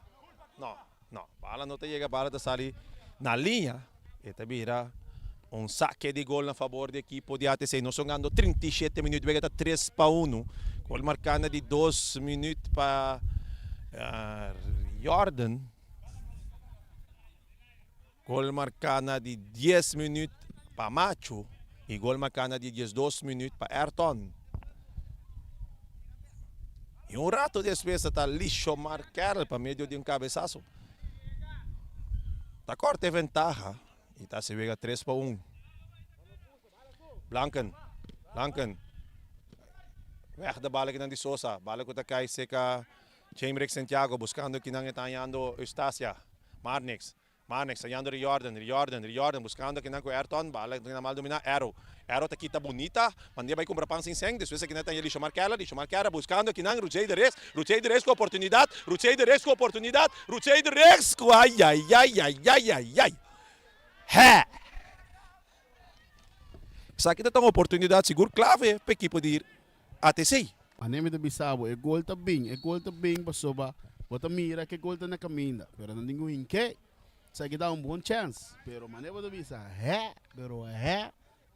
Bala não te chega, bala tá sali na linha. Eta vira saque de gol a favor da equipe de ATC. Nós jogando 37 minutos, vai estar 3-1. Gol marcando de 2 minutos para Jordan. Gol marcando de 10 minutos para Macho. E gol marcando de 12 minutos para Ayrton. E rato depois está lixo marcar para meio de cabeçaço. Está corta ventaja. E está se vega 3-1. Blanken. Weg da bala que não de Sosa. Bala que está cai seca Chambrick Santiago buscando que não está andando Eustacia. Marnix andando Jordan buscando que não com Ayrton. Bala que não mal dominar Arrow está quita bonita. Mandia vai comprar pão sem sangue. Depois que não tem lixo marcada buscando que não Ruchei de Rex com oportunidade. Ruchei de Rex com ai. Hé! Essa aqui tem uma oportunidade segura clave para a equipe de ATC. Mas nem me bisabo, é gol tá bem, pasoba. Bota mira que gol tá na caminha. Pero não digo em que. Isso aqui dá bom chance. Pero mané bota bisa,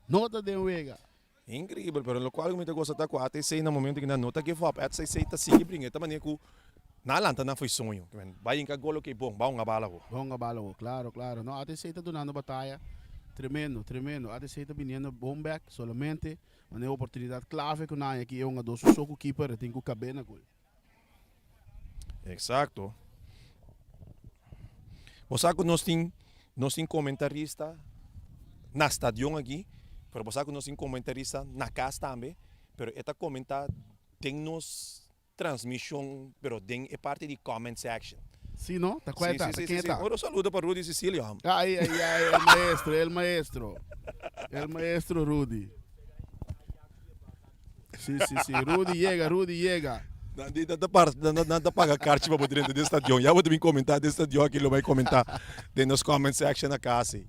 nota de uega. Incrível, pero no qual me gosta da com a ATC no momento que na nota que foi, a ATC tá seguindo brinca, tá maneira que na Atlanta não foi sonho. Vai em gol que bom, bom a bala. Claro. Não, a ATC está donando batalha. Tremendo. A ATC está vindo bom back, solamente. Uma oportunidade clave que nós aqui é um dos soco keeper, tem que caber na gol. Exato. Você sabe que nós tem comentarista na estadião aqui, mas você sabe que nós tem comentarista na casa também, mas esta comenta tem nos transmissão, pero tem é parte de comment section. Sim, não? Tá correto? Sim. Um saludo para Rudy Sicilia. Ai, el maestro. El maestro Rudy. Sim. Rudy llega. Nandito na paga karte pa dentro do estadião. Já vou também comentar do estadião aqui, vai comentar dentro nos comment section na casa.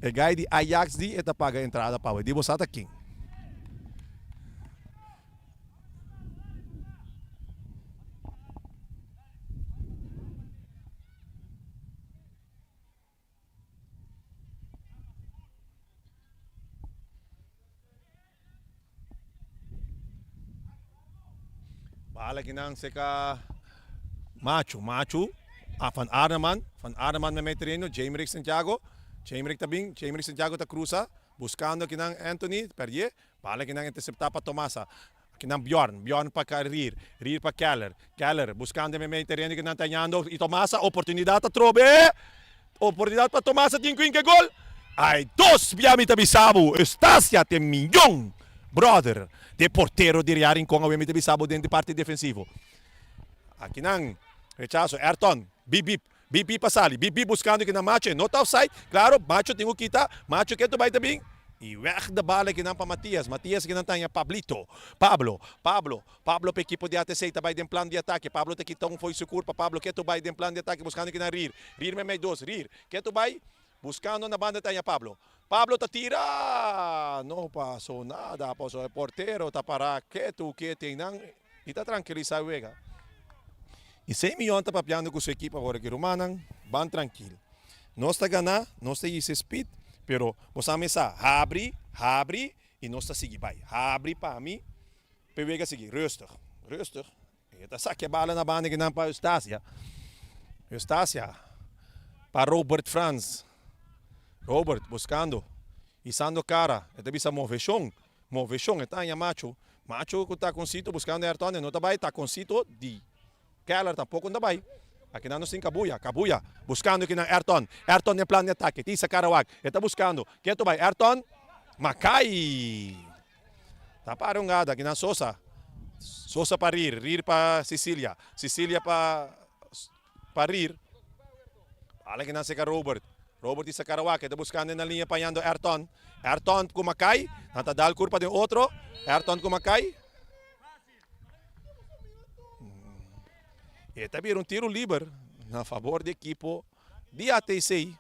E guy di Ajax di eta paga entrada pa. Di bosata king. Bahala ginang seka Machu. Van Arneman may terreno, Jamerick Santiago. Jamerick Santiago ta cruza, buscando kinang Anthony, Perrier. Bahala kinang interceptar pa Tomasa. Kinang Bjorn pa Rir pa Keller, buscando may terreno kinang tanyando. E Tomasa, oportunidade ta trobe. Oportunidade pa Tomasa, tinko que gol. Ay, dos biami tabisabu, Estacia tem milhão. Brother, de porteiro de Riarin com a Wemite Bisabo dentro de parte defensivo. Aqui não, rechazo, Ayrton, Bibi Pasali, Bibi buscando aqui na Macho, not offside, claro, Macho tem o kita, Macho que tu vai também. E weg de bala aqui não para Matias que não tem Pablito, Pablo, para equipo de ATC, também tem plano de ataque, Pablo te quitão foi seu curva, Pablo que tu vai tem plano de ataque, buscando aqui na Rir me meio dos, que tu vai buscando na banda tem Pablo. Pablo te tira, não passou nada, passou o porteiro, tá para que tem não, e está tranquilizado, vega. E 100 milhões tá papiando com sua equipe agora que Romanan, van tranquilo. Nós está ganhando, nós está esse speed, pero nós começar abre e nós está seguir vai. Abre para mim, pega seguir, rustig. E tá saque a bala na banda que não para Eustácia, para Robert Franz. Robert buscando, isando cara, ito bisa movechong, ito ang Macho que está com sito buscando Ayrton, não está com sito di Keller tampouco não vai. Aqui não tem Kabuya, buscando aqui na Ayrton em plano de ataque, Tisa Karawag, está buscando, que tu vai, Ayrton, Macai, tá parungada aqui na Sosa para Rir para Cecília para Rir, olha que não seca Robert Isa Karawak, está buscando na linha apanhando Ayrton com Macai, natadal curva de outro, Ayrton com Macai. E também um tiro livre na favor da equipe de ATC.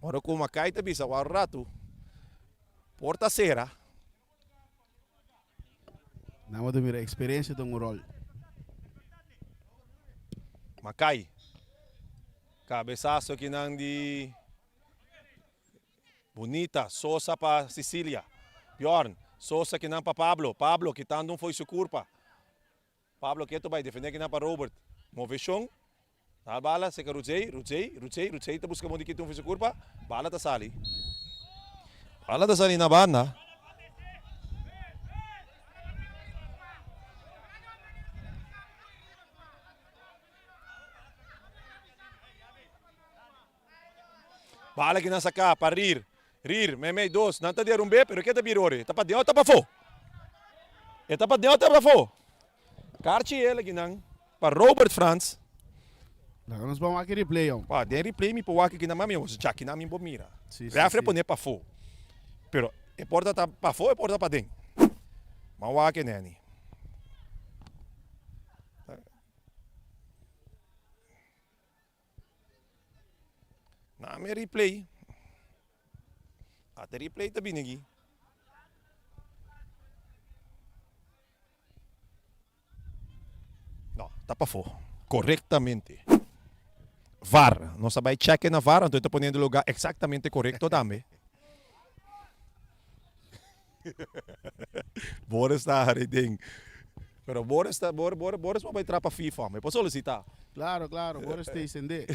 Ora com Macai também sa rato. Porta cera. Não de mira experiência de um rol. Macai. Cabeçaço aqui não de Bonita, Sosa para Cecília. Bjorn, Sosa que não para Pablo que tá não foi sua culpa. Pablo que tu vai defender que não para Robert. Movechong. A bala seca Rudzei tá buscando que não foi sua culpa. Bala tá sali. Na banda. Bala que nasa cá, para Rir, meio dos, não está de rumbe, pero que está birore, está para dentro, está para fora. Está para dentro, está para fora. Carti ele que não, para Robert Franz. Agora nós vamos aqui replay, ó. Pá, tem replay me para aqui que não me usa, já que não me mira. Refre pone para fora. Pero a porta está para fora, a porta para dentro. Mas o aqui neni. Na me replay. Até replay também aqui. Não, tá para fora. Corretamente. VAR. Não sabe check na VAR, então estou ponendo lugar exatamente correto também. Boris está reding. Pero Boris vai entrar para FIFA. Me posso solicitar? Claro, Boris te incender.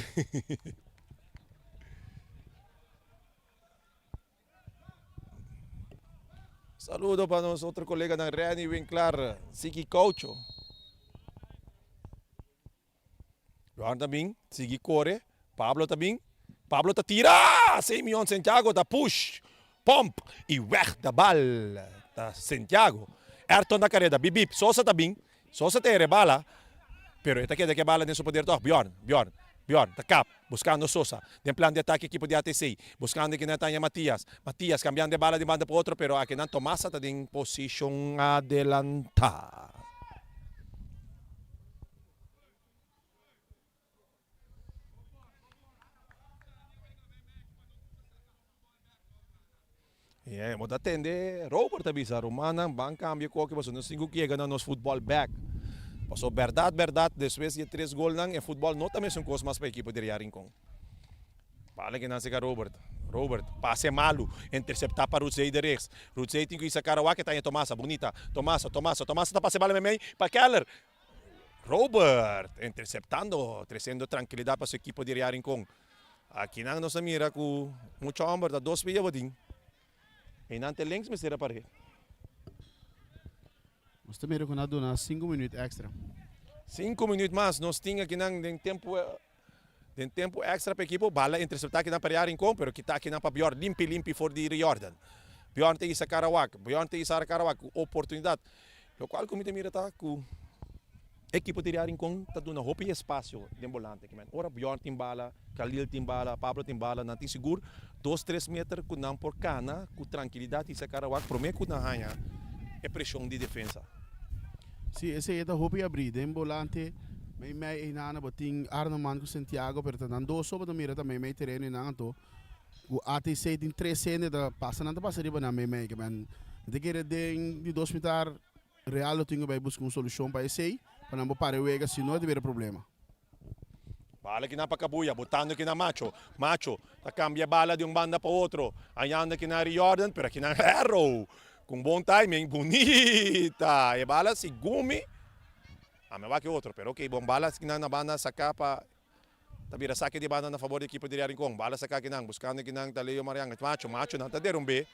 Saludo para nosso outro colega da Reni Winkler, Sigi Coucho. Johan também, Sigi Corre, Pablo também. Pablo tá tira, 100 milhões Santiago, tá push, pump e weg da bal da Santiago. Ayrton da carrera, Bibip, Sosa também, Sosa te rebala, pero esta queda que bala nesse poder toque, Bjorn. Bjorn, takap, buscando Sosa. En plan de ataque equipo de ATC. Buscando que Netanya Matías. Matías cambiando de bala de banda para otro, pero aquí no Tomasa está en posición adelantada. Yeah, moet atende. Robert avisa, Romana, van cambio qualquer coisa. Não sei o que é ganhar nos futebol back. Passou verdade, depois de 3 gols em futebol, não também são coisas mais para a equipe de Rincon. Fala que não se Robert. Robert, passe malo, interceptar para Rutzei de rechts. Rutzei tem que ir sacar o que está em Tomasa, bonita. Tomasa, está passe bala meio para Keller. Robert, interceptando, trazendo tranquilidade para a equipe de Rincon. Aqui não nos mira com muito homem, da 2 pia bodin. E não tem links, mas será para ele. Nós também recomendamos 5 minutos extra. 5 minutos mais, nós tínhamos aqui em tempo extra para a equipe, bala interceptar aqui na para Rincon, pero que está aqui na para Bjorn, limpi for de Jordan. Bjorn tem essa Karawak, oportunidade. O qual como te mira tá com a equipe de Rincon está dando roupa e espaço de volante. Ora Bjorn tem bala, Khalil tem bala, Pablo tem bala, não tem seguro, 2-3 metros com não por cana, com tranquilidade e essa Karawak, prometo que não há é pressão de defesa. Sim, esse é o roupa e abrir, de volante. May inana boting Arnoman com Santiago, pero tanando so ba mira também may terreno inana to. O ATC tem 3 cenas da passa nada passa riba na may que man. De que de 2 mitar real eu tenho vai buscar uma solução para esse para não parar o ega se não tiver problema. Bala que na Pacabuya, botando que na Macho. Macho, tá cambia bala de banda para outro. Ayanda que na Jordan, pero que na Arrow. Com bom timing, bonita. E bala si Gumi. Me va que outro, pero ok, bom bala que na banda sacar para tabira saque de banda na favor da equipe de Rincon. Bala sacar que não, buscando que não Taleo Mariang. Macho não tá der B.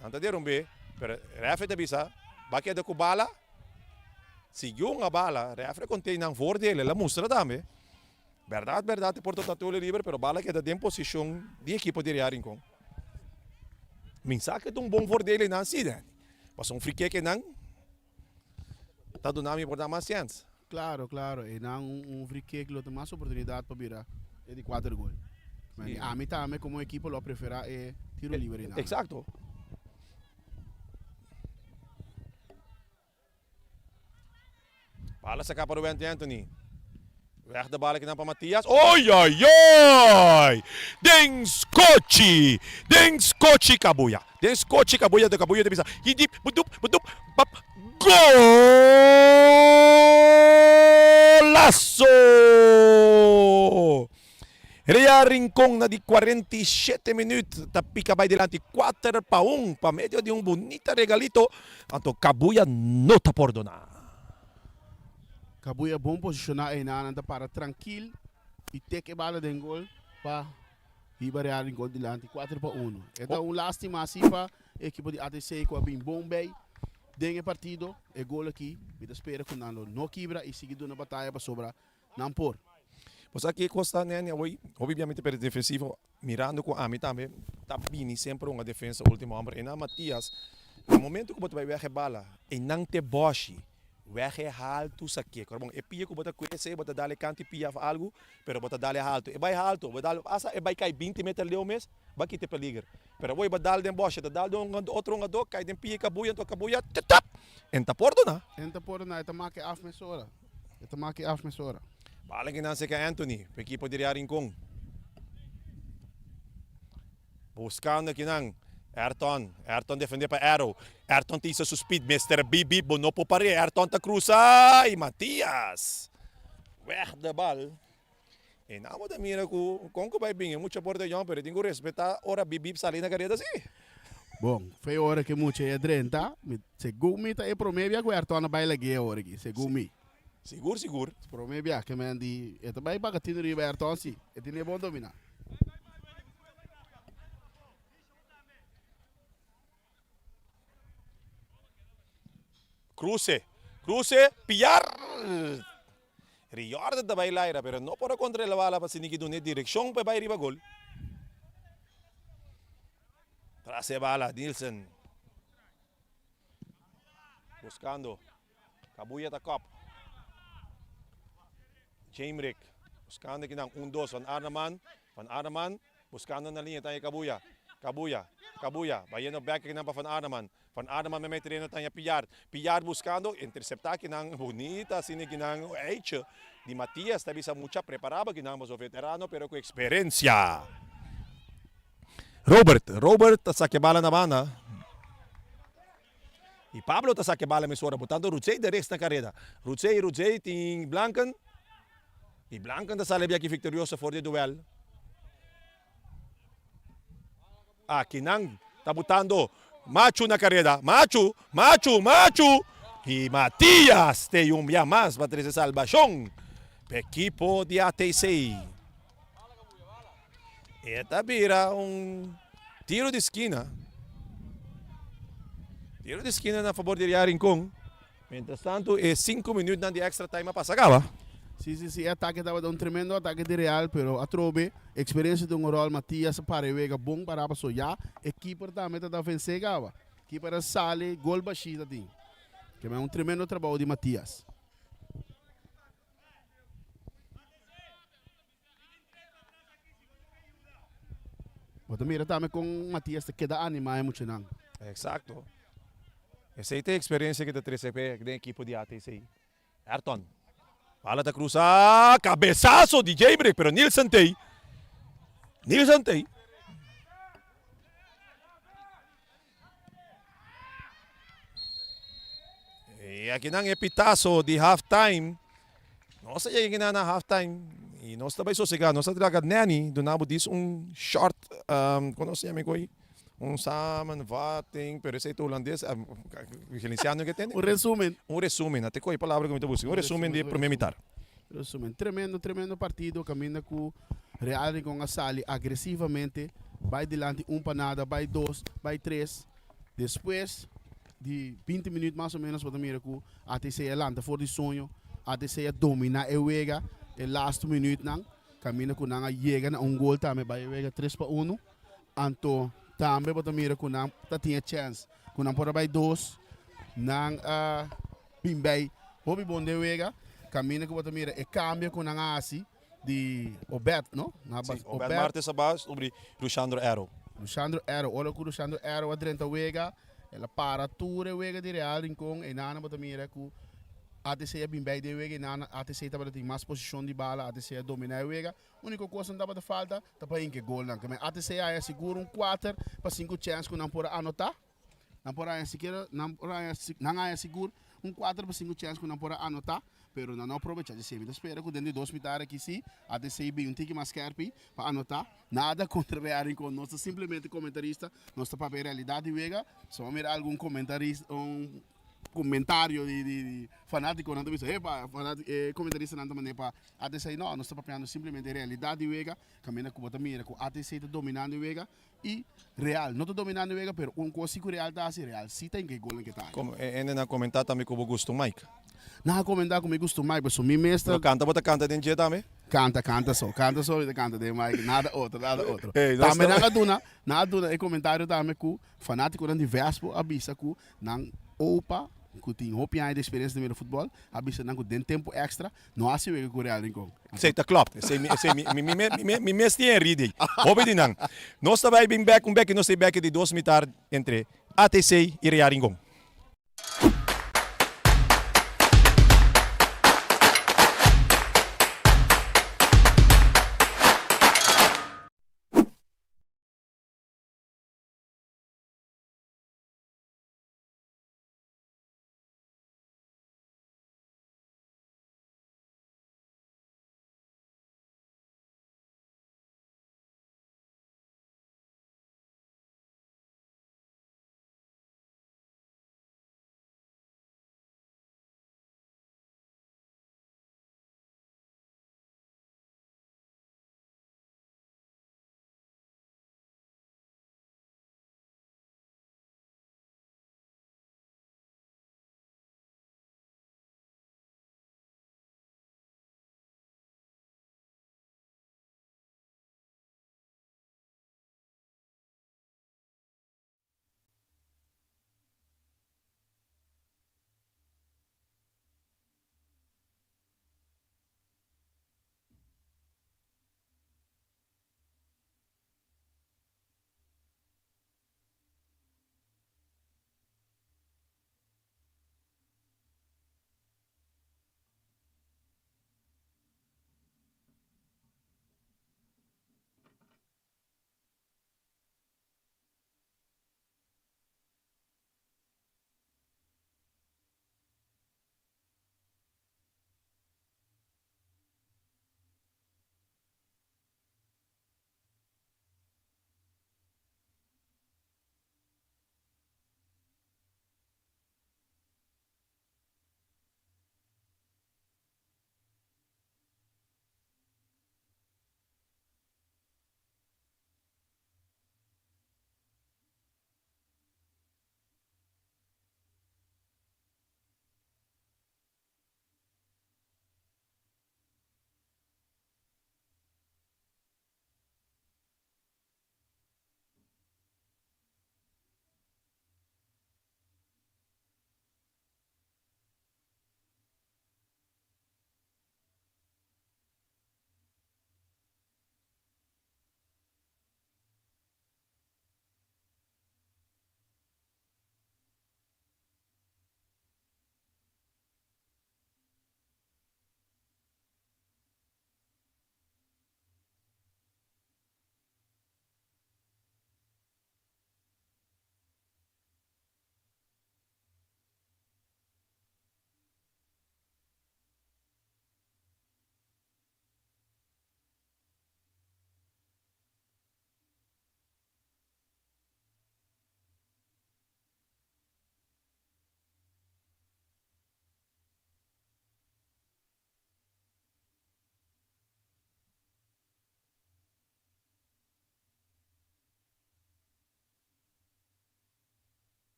Não tá der B. Pero refre tabisa, baque da bala. Seguiu a bala, refre contém não for dele, ela mostra também. Verdade, Porto Tatulo livre, pero bala que está em posição de equipe de Rincon. Mensagem de bom for dele não se dá. Passou free kick não. Está dando por dar mais chance. Claro. E não free kick lo tem mais oportunidade para virar. É de 4 gols. Mas a mim também como equipe lo prefere é tiro livre. Exato. Bala sacar para o Anthony. Weg de bal aqui na para Matias. Oi! Den Scotchi Kabuya. Den Scotchi Kabuya de bisa. Hidip, bedup, pap. Golaço! Rincon na di 47 minutos. Pica vai delante 4-1 para medio de bonita regalito. Tanto Kabuya não está por donar. Kabuya bom posicionar aí na anda para tranquilo e ter que bala de gol para ir para Rincon delante 4-1. Então lástima assim para a equipe de ATC com a bem bom bem. Dengue partido, é gol aqui, me espera com Nando não quebra e seguindo na batalha para sobrar não por. Mas aqui Costa Nene, obviamente para defensivo, mirando com a mim também, tá bem sempre uma defesa último homem. E na Matias, no momento que você vai ver a bala, e não te boche, vai alto aqui. Bom, e pia que você conhece, você dá canto e pia algo, pero você dá alto. E vai alto, e vai cair 20 metros de um mês, vai que te peligro. Pero voi badal den boche, badal don outro ngado, kay den pia kabuya, to kabuya, tap. Enta pordo na. Enta pordo na, ita make af mesora. Bala que não se Anthony, para equipe de Rincon. Buscando aqui não. Ayrton defende para Arrow. Ayrton tem seu speed, Mr. Bibi, bono po pare. Ayrton ta cruza e Matias. Weg de bal. E na mo da mira com que vai bem, muito por de pero tenho que respeitar ora Bibi salir na carreira assim. Bom, foi hora que muito é 30, segundo me tá é promédio que Ayrton vai laguear hora aqui, segundo me. Seguro. Promédio que me andi, é também para que tiro Ayrton sim, é tem bom dominar. Cruce, pillar. Riorda da bailaira, pero no para contra la bala para sinigi dune dirección para vai riba gol. Trase bala, Nielsen. Buscando. Kabuya ta cop. Jamerick. Buscando kinang 1-2 Van Arneman. Van Arneman buscando na linha tayo Kabuya. Kabuya. Bayano back kinang pa Van Arneman. Van Arneman may terreno tayo Piar. Piar buscando interceptar kinang bonita sini kinang H. Di Matias tabi sa mucha preparaba kinang mas veterano pero com experiência. Robert sa kebala na banda. E Pablo tá sa kebala misora botando Rutsey de resto na carreira. Rutsey ting Blanken. E Blanken tá sa lebia que victorioso for the duel. Kinang tá botando Machu na carreira. Machu. E Matias tem dia mais para trazer salvação. Equipo de ATC. Esta vira tiro de esquina. Tiro de esquina na favor de Rincón. Mientras tanto, 5 minutos de extra time para sacar. Sí, ataque estaba de un tremendo ataque de Real, pero a Trobe, experiencia de un rol, Matías para Vega, bom para pasó ya, equipo também está vencer gava. Equipo era sale, gol baixita tem. Que é um tremendo trabalho de Matías. Mas mira também com Matías te queda animado muito não. Exacto. Essa é a experiência que te traz da equipe de ATC. Ayrton. Bala da cruza, cabeçaço de J-Break, pero Nilson Tay. E aqui não é pitaço de halftime. Nossa, já na halftime. E nós também sossegado. Nós trabalhamos nani, do nabo disso short, como se chama aí? Samenvatting, pero esse é holandês, gerenciando que tem. Um resumen, até qual palavra que eu estou buscando. Resumen de primeiro militar. Resumen, tremendo partido, caminha com Real com a Sali agressivamente, vai delante para nada, vai 2, vai 3. Depois de 20 minutos mais ou menos, para mira com ATC lanta for de sonho, ATC domina e wega, e last minuto não, caminha com nanga chega na gol também, vai wega 3-1. Anto também para mira com nang tinha chance, com nang por vai 2, nang bimbay, hobi bom de wega. Caminha com a mira e cambia com a assim de Obed, não? Obed Martes abaixo sobre Luxandro Ero. Olha com Luxandro Ero a drenta wega, ela para tudo wega de Real Rincón e nana bota mira com ATC é bem bem de wega e nana ATC tá para ter mais posição de bala, ATC é dominar wega. Única coisa não dá para falta, tá para que gol não. Mas ATC é seguro 4 para 5 chances que não pode anotar. Não pode é seguro 4 para 5 chances que não pode anotar. Pero não aproveita de sempre. Espera que dentro de 2 minutos aqui sim, a DC bem tique mais carpe para anotar. Nada contra Real com nós, simplesmente comentarista, nossa papel realidade vega. Só mirar algum comentarista, comentário de fanático não também comentarista não também para ATC não, nós estamos papelando simplesmente realidade vega, caminha com bota mira com ATC está dominando vega e Real não está dominando vega, pero coisa que Real está assim, Real sim tem que gol que tá. Como na comentar também com o Gusto Mike. Não comentar comigo gosto mais, mas o meu mestre canta den dia também. Canta só e canta de Mike, nada outro. Hey, também na duna e comentário também com fanático de Vespo abisa com não opa que tem opinião de experiência no futebol, abisa não tem tempo extra, não há se ver com Real Rincón. Sei tá klopt. Sei mi mestre é ridi. Hobi din nang. Nós também bem back e nós tem back de 2 mitar entre ATC e Real Rincón.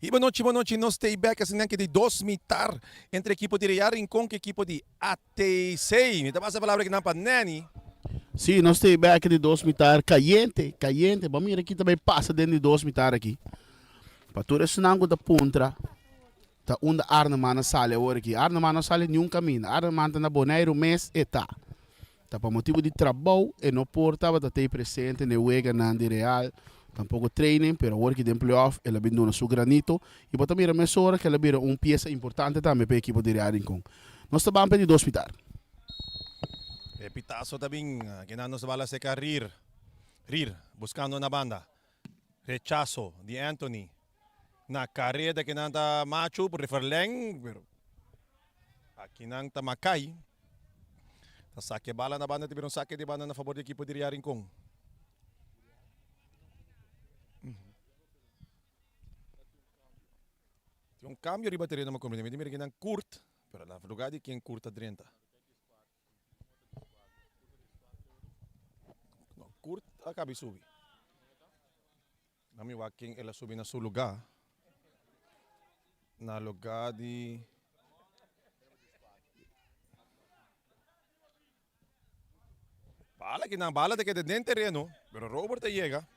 Boa noite, nós stay back assim que de 2 mitar entre equipo de Riarin com que equipo de ATC. Me dá a palavra que não para Nani. Sim, nós temos aqui de 2 mitar caliente. Vamos ver aqui também passa dentro de 2 mitar aqui. Para tu ressonar da puntra. Tá onde Arna mana sale agora aqui. Arna mana sale nenhum caminho. Arna mana na Bonaire mês e tá. Tá para motivo de trabalho e não porta para ter presente ne wega na de real. Tampouco training, pero agora que de playoff ela bindou su granito e para também a mesora que ela vira peça importante também para a equipe de Riarin com. Nós estamos para de 2 mitar. Pitazo também, que não nos bala se Rir, buscando na banda. Rechazo de Anthony. Na carrera que não está macho por referleng, pero aqui não está macay. Tá saque bala na banda, tiveram saque de banda na favor da equipe de Riarin com. Tem cambio de bateria na comunidade, me que não curto, pero na verdade quem curta 30. Curto acaba de subir. Na minha quem ela subir na seu lugar. Na lugar de bala que na bala de que de dentro terreno, pero Robert chega.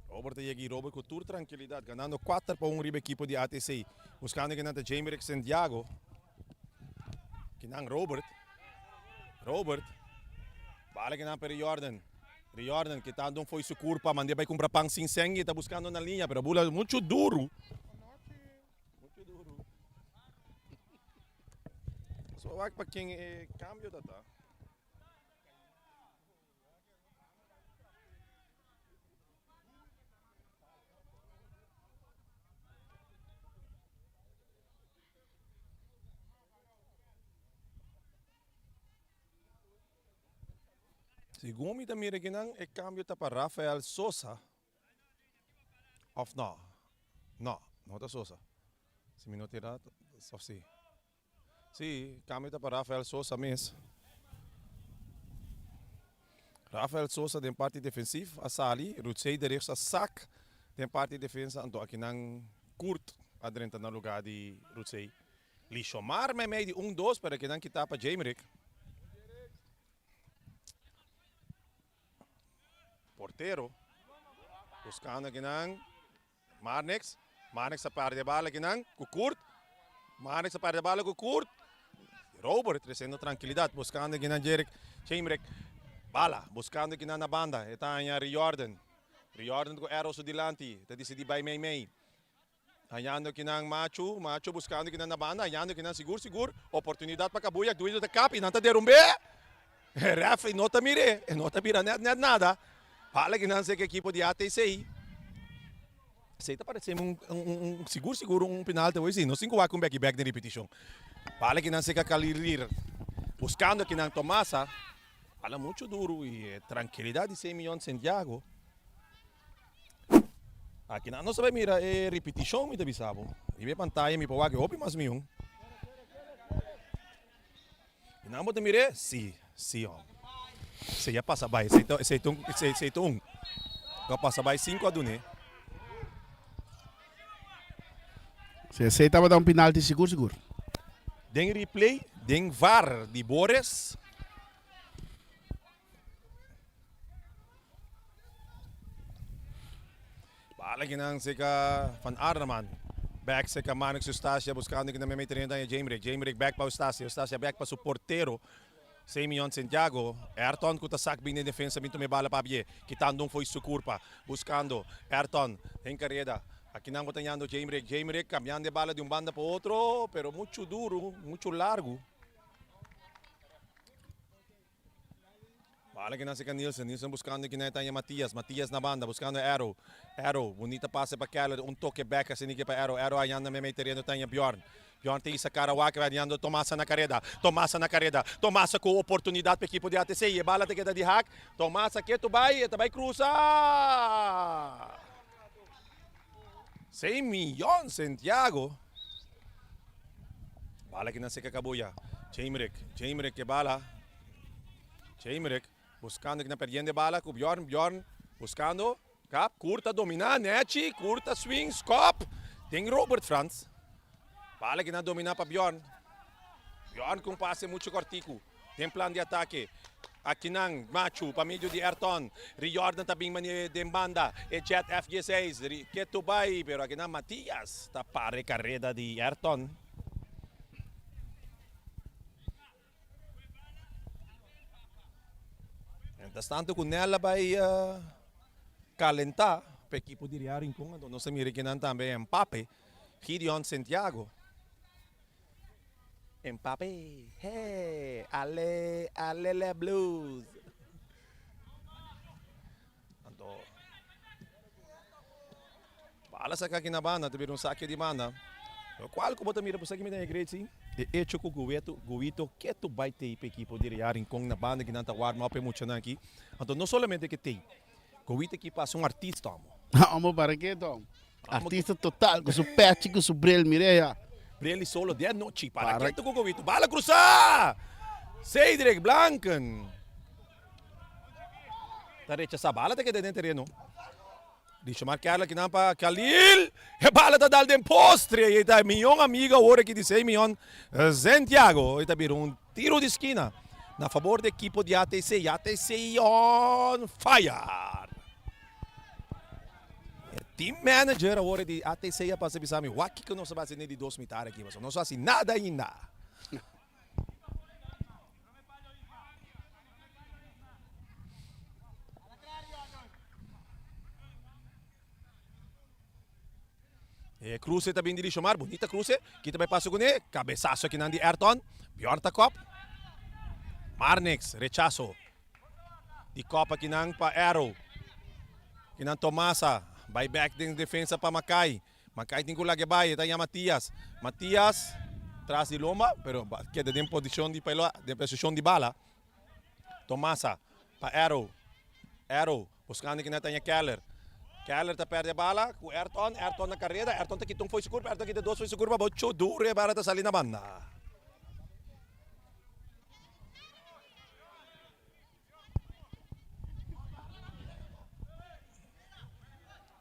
Robert chega e Robert com toda tranquilidade, ganhando 4 para riba equipo de ATC, buscando que nada Jamerick Santiago, que não Robert, bala que não para Jordan que está andando foi su curpa, mandei vai comprar pang sinseng e está buscando na linha, pero bola muito duro. So vai para quem cambio data. Segundo me também que não é cambio tá para Rafael Sosa. Of não tá Sosa. Se me não tirar, só sim. Sim, cambio tá para Rafael Sosa mesmo. Rafael Sosa tem parte defensiva, a Sali, Rutsei de rechts a sac, tem parte defensa, então aqui não curto adrenta no lugar de Rutsei. Lixomar me meio de 1-2 para que não quitar para Jamerick. Porteiro, buscando aqui não, Marnix sa parte de bala aqui não, com curto, Marnix sa parte de bala com curto, Robert trazendo tranquilidade, buscando aqui não Jamerick, bala, buscando aqui na banda, está em Riordan com Eros dilante, está decidi by May, Hayando aqui não Macho buscando aqui na banda, hayando aqui não seguro, oportunidade para Cabuyak, doido da cap, e não está derrumbe, Rafa, não está mire, não está mira nada. Fala que não sei que equipe de ATC. Sei tá parecendo seguro penalti hoje, não 5 com back na repetição. Fala que não sei que Calirir buscando que não Tomasa. Fala muito duro e tranquilidade 6 milhões de Santiago. Aqui não sabe mira repetição me bisabo. E me pantalla me pawag opi mas miung. E não botar mire? Sim, ó. Saya passa by, saya tung. Kau passa by 5 a dune. Você aceita para dar penalti seguro. Den replay, den VAR de Boris. Bala que não se Van Arneman. Back se Manik Eustacia buscando que não me meteria na Jamerick back para Eustacia back para o porteiro. 6 milhões de Santiago, Ayrton com o sac bem na defesa, muito me bala para bie, que tandong foi su curpa, buscando Ayrton, em carreira, aqui não botando Jamerick, cambiando de bala de banda para outro, pero muito duro, muito largo. Bala que não se Nielsen buscando que não tem Matias na banda, buscando Arrow, bonita passe para Keller, toque back assim que para Arrow ainda me meteria no tem Bjorn tem essa cara que vai ganhando Tomasa na carreira, Tomasa com oportunidade para a equipe de ATC, e bala de queda de hack, Tomasa que tu vai cruzar. 6 milhões Santiago. Bala que não se acabou já. Jamerick que bala. Jamerick buscando que não perdendo bala com Bjorn Buscando. Cap, curta domina, Nechi, curta swing, Skop. Tem Robert Franz. Bala que na domina para Bjorn. Bjorn com passe muito cortico. Tem plano de ataque. Aqui nang Machu, para meio de Ayrton. Riordan tabing mani de banda. E Jet FG6. Keto bay, pero aqui na Matias. Tapare carrera de Ayrton. Mientras tanto, kung nela bay calentar, para equipo de Rincon, não se mire que não também Mbappe, Gideon Santiago. Mbappe, hey, ale blues. Ando. Bala sa kakinabana, tabi rin sakya di mana. Qual ko bota mira po sa kimi na grade de hecho ko guito que tu vai ter equipo de Rincon na banda que não tá warm up muito aqui. Então não somente que tem Guito aqui passa artista, amo. Amo para quê, Tom? Artista total, com seu pet, com seu brilho, mireia. Brilho solo de noite, para que tu com Guito? Bala cruzar! Cedric Blanken. Tá recha bala tá que dentro terreno. Deixa marcar aqui não para Khalil. E bala tá dal den postre. E tá minha amiga hora que disse minha Santiago. E tá virou tiro de esquina na favor da equipe de ATC. ATC on fire. Team manager agora de ATC a passar bisami. O que não se vai fazer de 2 mitar aqui, mas não só assim nada ainda. Cruze também dirige Omar, bonita cruze. Kita vai passar com ele, cabeçaço aqui de Ayrton. Bjorn Takop. Marnix, rechazo. De Copa aqui para Arrow. Aqui Tomasa. By back din defensa para Macay. Macay tem que lagi bay, tanya Matias. Matias tras de Loma, pero queda em posição de pelo, de posição de bala. Tomasa para Arrow. Arrow buscando que na tanya Keller. Keller tá perde a bala com Ayrton, Ayrton na carreira, Ayrton tá kitong foi se curva, Ayrton kita 2 foi se curva, bocho duro para tá salir na banda.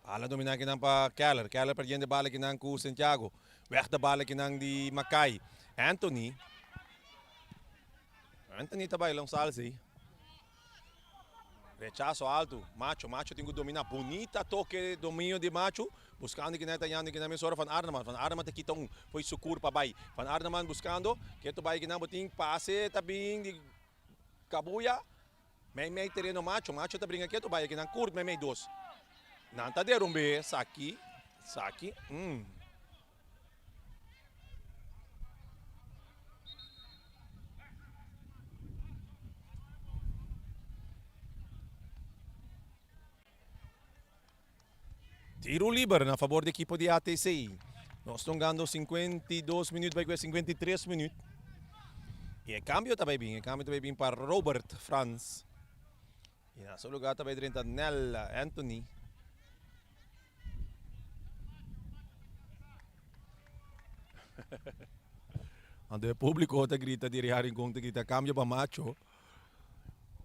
Bala dominar aqui para Keller. Keller perdendo a bala aqui com Santiago. Weg da bala aqui de Macay. Anthony também lang salsi. Rechazo alto. Macho tem que dominar. Bonita toque domínio de Macho. Buscando que neta yan que na mesora Van Arneman. Van Arneman te kitong foi sukur pa bay. Van Arneman buscando. Que tu bay que na boting passe tabing de Kabuya. May terreno Macho. Macho ta brinca que tu bay que na curto may 2. Nanta de rumbe, Saki. Tiro livre na favor da equipe de ATC. Nós estamos ganhando 52 minutos, vai 53 minutos. E o cambio também bem para Robert Franz. E na seu lugar também dentro Nel Anthony. Quando o público está grita de Rincon, grita cambio para Macho.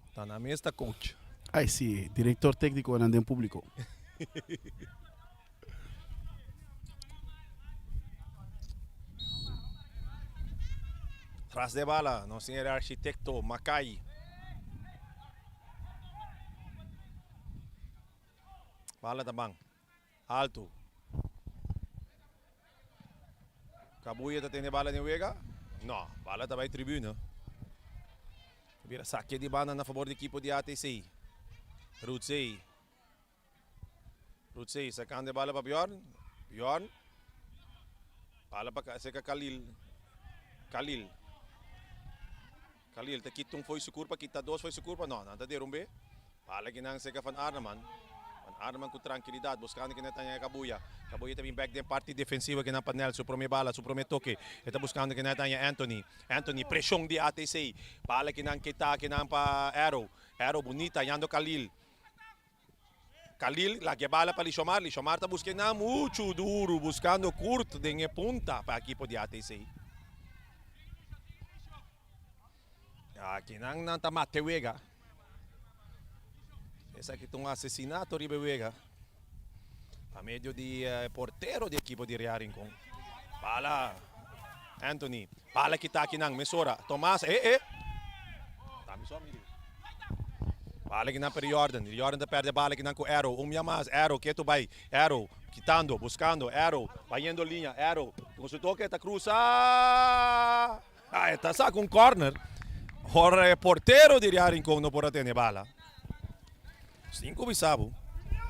Está na mesa coach. Ai sim, diretor técnico andando em público. Tras de bala, no senhor arquitecto Macay. Bala tabang. Alto. Kabuya tá tendo bala de Vega? Não, bala tá vai tribuna. Vira saque de bala na favor da equipe de ATC. Rutsey sacando de bala para Bjorn. Bala para seca Khalil, tá kitong foi se curva, kita 2 foi se curva. Não, nada de rumbe. Bala que não seca Van Arneman. Arman com tranquilidade, buscando que não tenha Kabuya. Kabuya também back de parte defensiva que não panel, su prome bala, su prome toque. Está buscando que não tenha Anthony. Pressão de ATC. Bala que não kita, que não para Arrow. Arrow bonita, yando Khalil, lagi bala para Lishomar está buscando muito duro, buscando curto de punta para a equipe de ATC. Aqui não está Matewega. Esse aqui tem um assassinato Ribewega. A meio de porteiro de equipo de Rincon. Bala. Anthony. Bala que tá aqui na Mesora. Tomás. Tá me só me. Bala que na para Jordan. Jordan tá perde bala que na com Arrow. Mais. Arrow. Que tu vai? Arrow. Quitando. Buscando. Arrow. Vai indo linha. Arrow. Consultou que tá cruza. Tá só com corner. O porteiro de Rincon não pode ter bala. 5 bisabo.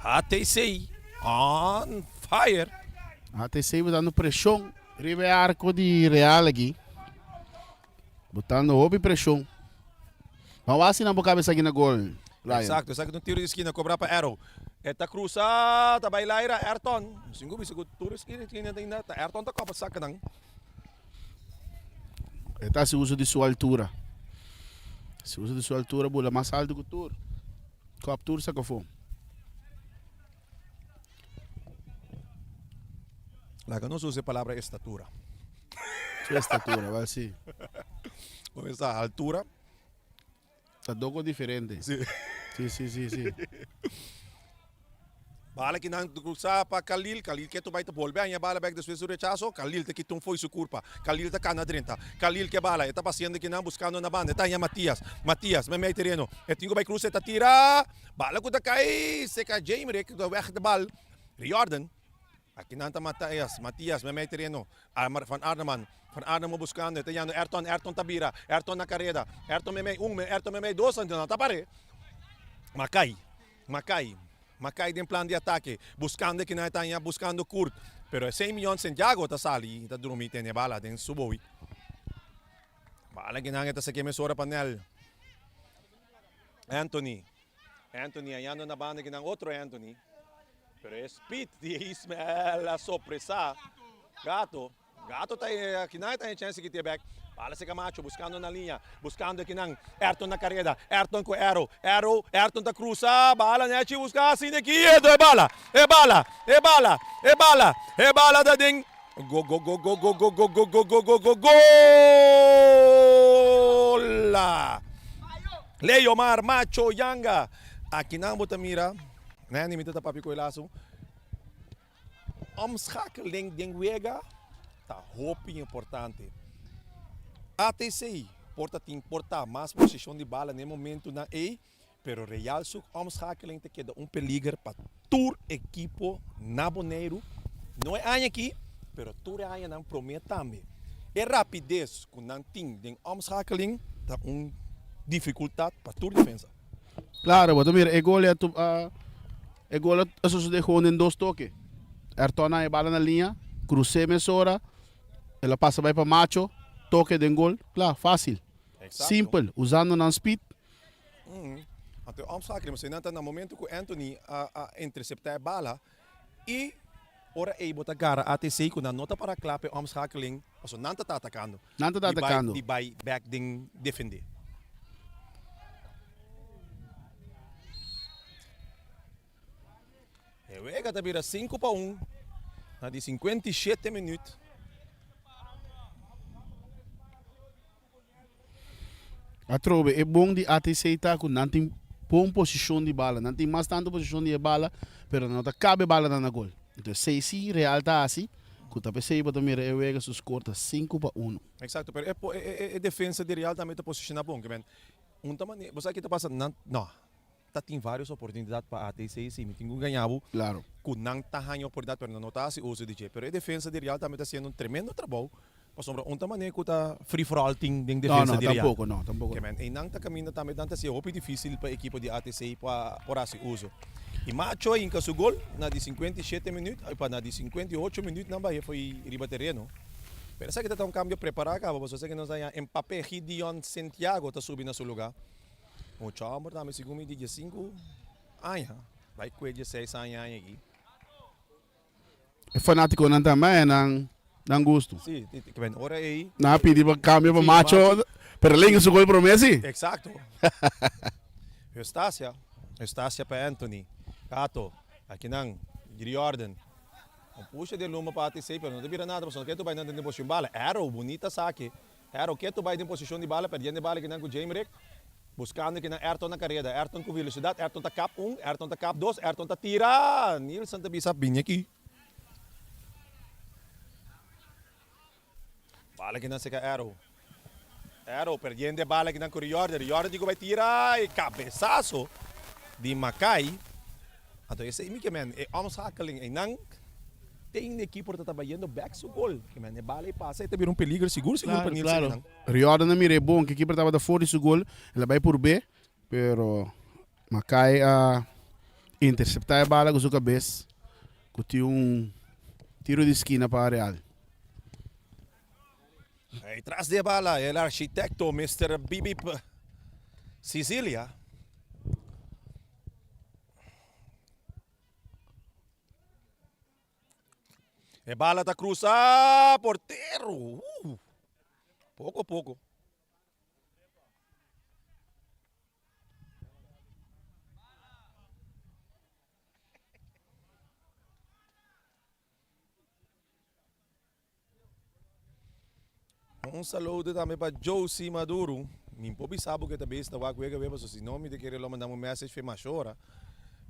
ATC on fire. ATC botando pressão. Ribe arco de Real aqui. Botando hobby pressão. Vamos assim na cabeça aqui na gol. Exato, essa aqui no tiro de esquina, cobrar para Arrow. Eta cruza, tá bailaira, Ayrton. 5 bisabo, tiro de esquina, Ayrton tá copa saca nang. Eta se usa de sua altura. Se usa de sua altura, bola mais alto que o tour. Captura saca fome. Lá que não se usa a palavra estatura. Sua estatura, vai sim. Com essa altura. Tá dogo diferente. Sim. Sim. Bala que não cruza para Khalil que tu vai te volver, a bala back después do rechazo, Khalil te quita foi su culpa, Khalil te cana drenta, Khalil que bala, está pasando que não buscando na banda, está aí Matias, me terreno, tingo vai cruza, está tira, bala que tá cai, seca James, que do weg de bal, Jordan, aqui não está Matias, me terreno, Van Arneman buscando, está yendo Ayrton tabira, Ayrton na carrera, Ayrton me dois, não tá pare, Macai tem plano de ataque, buscando que não está buscando curto. Pero 6 milhões de Santiago está sali, está dormindo tem bala, tem suboi. Bala que não está se queime sora panel. Anthony, ayando na banda que não outro Anthony. Pero é speed de Ismael a sorpresa. Gato tá que não tem chance que ter back. Bala se Camacho, buscando na linha, buscando aqui não, Ayrton na carreira, Ayrton com Arrow, Ayrton da cruza, bala, né, buscar assim daqui, é bala da ding, go, Leomar, Macho, Yanga, aqui não bota mira, né, nem me tá papi coelaço, omschakeling ding wega, tá hope importante. ATC porta mais posição de bala no momento na E, pero Real Suk omschakeling te queda peligro para tour equipo na Boneiro. Não é aqui, pero tour é não promete também. É rapidez com não tem de omschakeling tá dificuldade para tour defesa. Claro, mas mira, é gol isso se deixou em 2 toques. Ayrton a bala na linha, crucei Mesora, ela passa vai para Macho. Toque de gol, claro, fácil. Exacto. Simple, usando na speed. Até o omschakeling, você não está no momento que Anthony interceptar a bala e ora aí bota cara ATC com a nota para clape omschakeling, also não está atacando. Não está atacando. E vai back ding defender. E o Ega vira 5-1 na de 57 minutos. A trove é bom de aceitar que não tem bom posição de bala, não tem mais tanta posição de bala, mas não cabe bala na gol. Então, se Real está assim, que tá pensei para também eu vejo sus cortas 5-1. Exato, pero é defesa de Real também está posicionado bom, que maneira, você aqui está passando, não, tem várias oportunidades para ATC, sim, tem ganhado. Claro. Com não tá ganhando oportunidade, pero não está se usa de jeito, pero a defesa de Real também está sendo tremendo trabalho. Sombra unta maneira que tá free for all ting ding defesa de Real. Tampouco. Que e não tá caminhando também tanto assim, é difícil para a equipe de ATC para esse uso. E Macho em caso gol na de 57 minutos, e para na de 58 minutos não vai foi riba terreno. Pero essa que tá cambio preparado, acaba, você que não sai em papel Gideon Santiago tá subindo na seu lugar. O Chamber também segundo de 15 anos, vai com 16 anos aqui. É fanático não também, não gosto. Sim, que bem, ora aí. Não pedi para câmbio para Macho, pero linha su gol promessa. Exacto. Estácia para Anthony. Gato, aqui não, Jordan. Puxa de luma para ATC, pero não te vira nada, porque que tu vai na posição de bala. Arrow, bonita saque. Arrow, que tu vai em posição de bala, perdendo bala que não com James Rick. Buscando que ng Ayrton na kareda. Ayrton com velocidade. Ayrton ta cap 1. Ayrton ta cap 2. Ayrton ta tira. Nilson ta bisa Binyaki. Bala que não se Arrow. Arrow perdendo bala que não com Riordan. Riordan digo vai tirar. E cabeçaço de Macay. Então esse é que man. É omschakeling. E não tem equipe por trabalhando back to goal. Que man. É bala e passa. E também peligro seguro para Nilson. Claro. Riordan na mire bom, que equipe estava da fora de gol, ela vai por B, pero Macay a interceptar a bala com sua cabeça, que tinha tiro de esquina para a Real. Aí traz de bala, el arquitecto Mr. Bibi Sicilia. E bala da cruza, porteiro. Pouco a pouco. Um saludo também para Josie Maduro. Min pobi sabo que também está wakwega beba so sinome de querer mandar um message fe machora.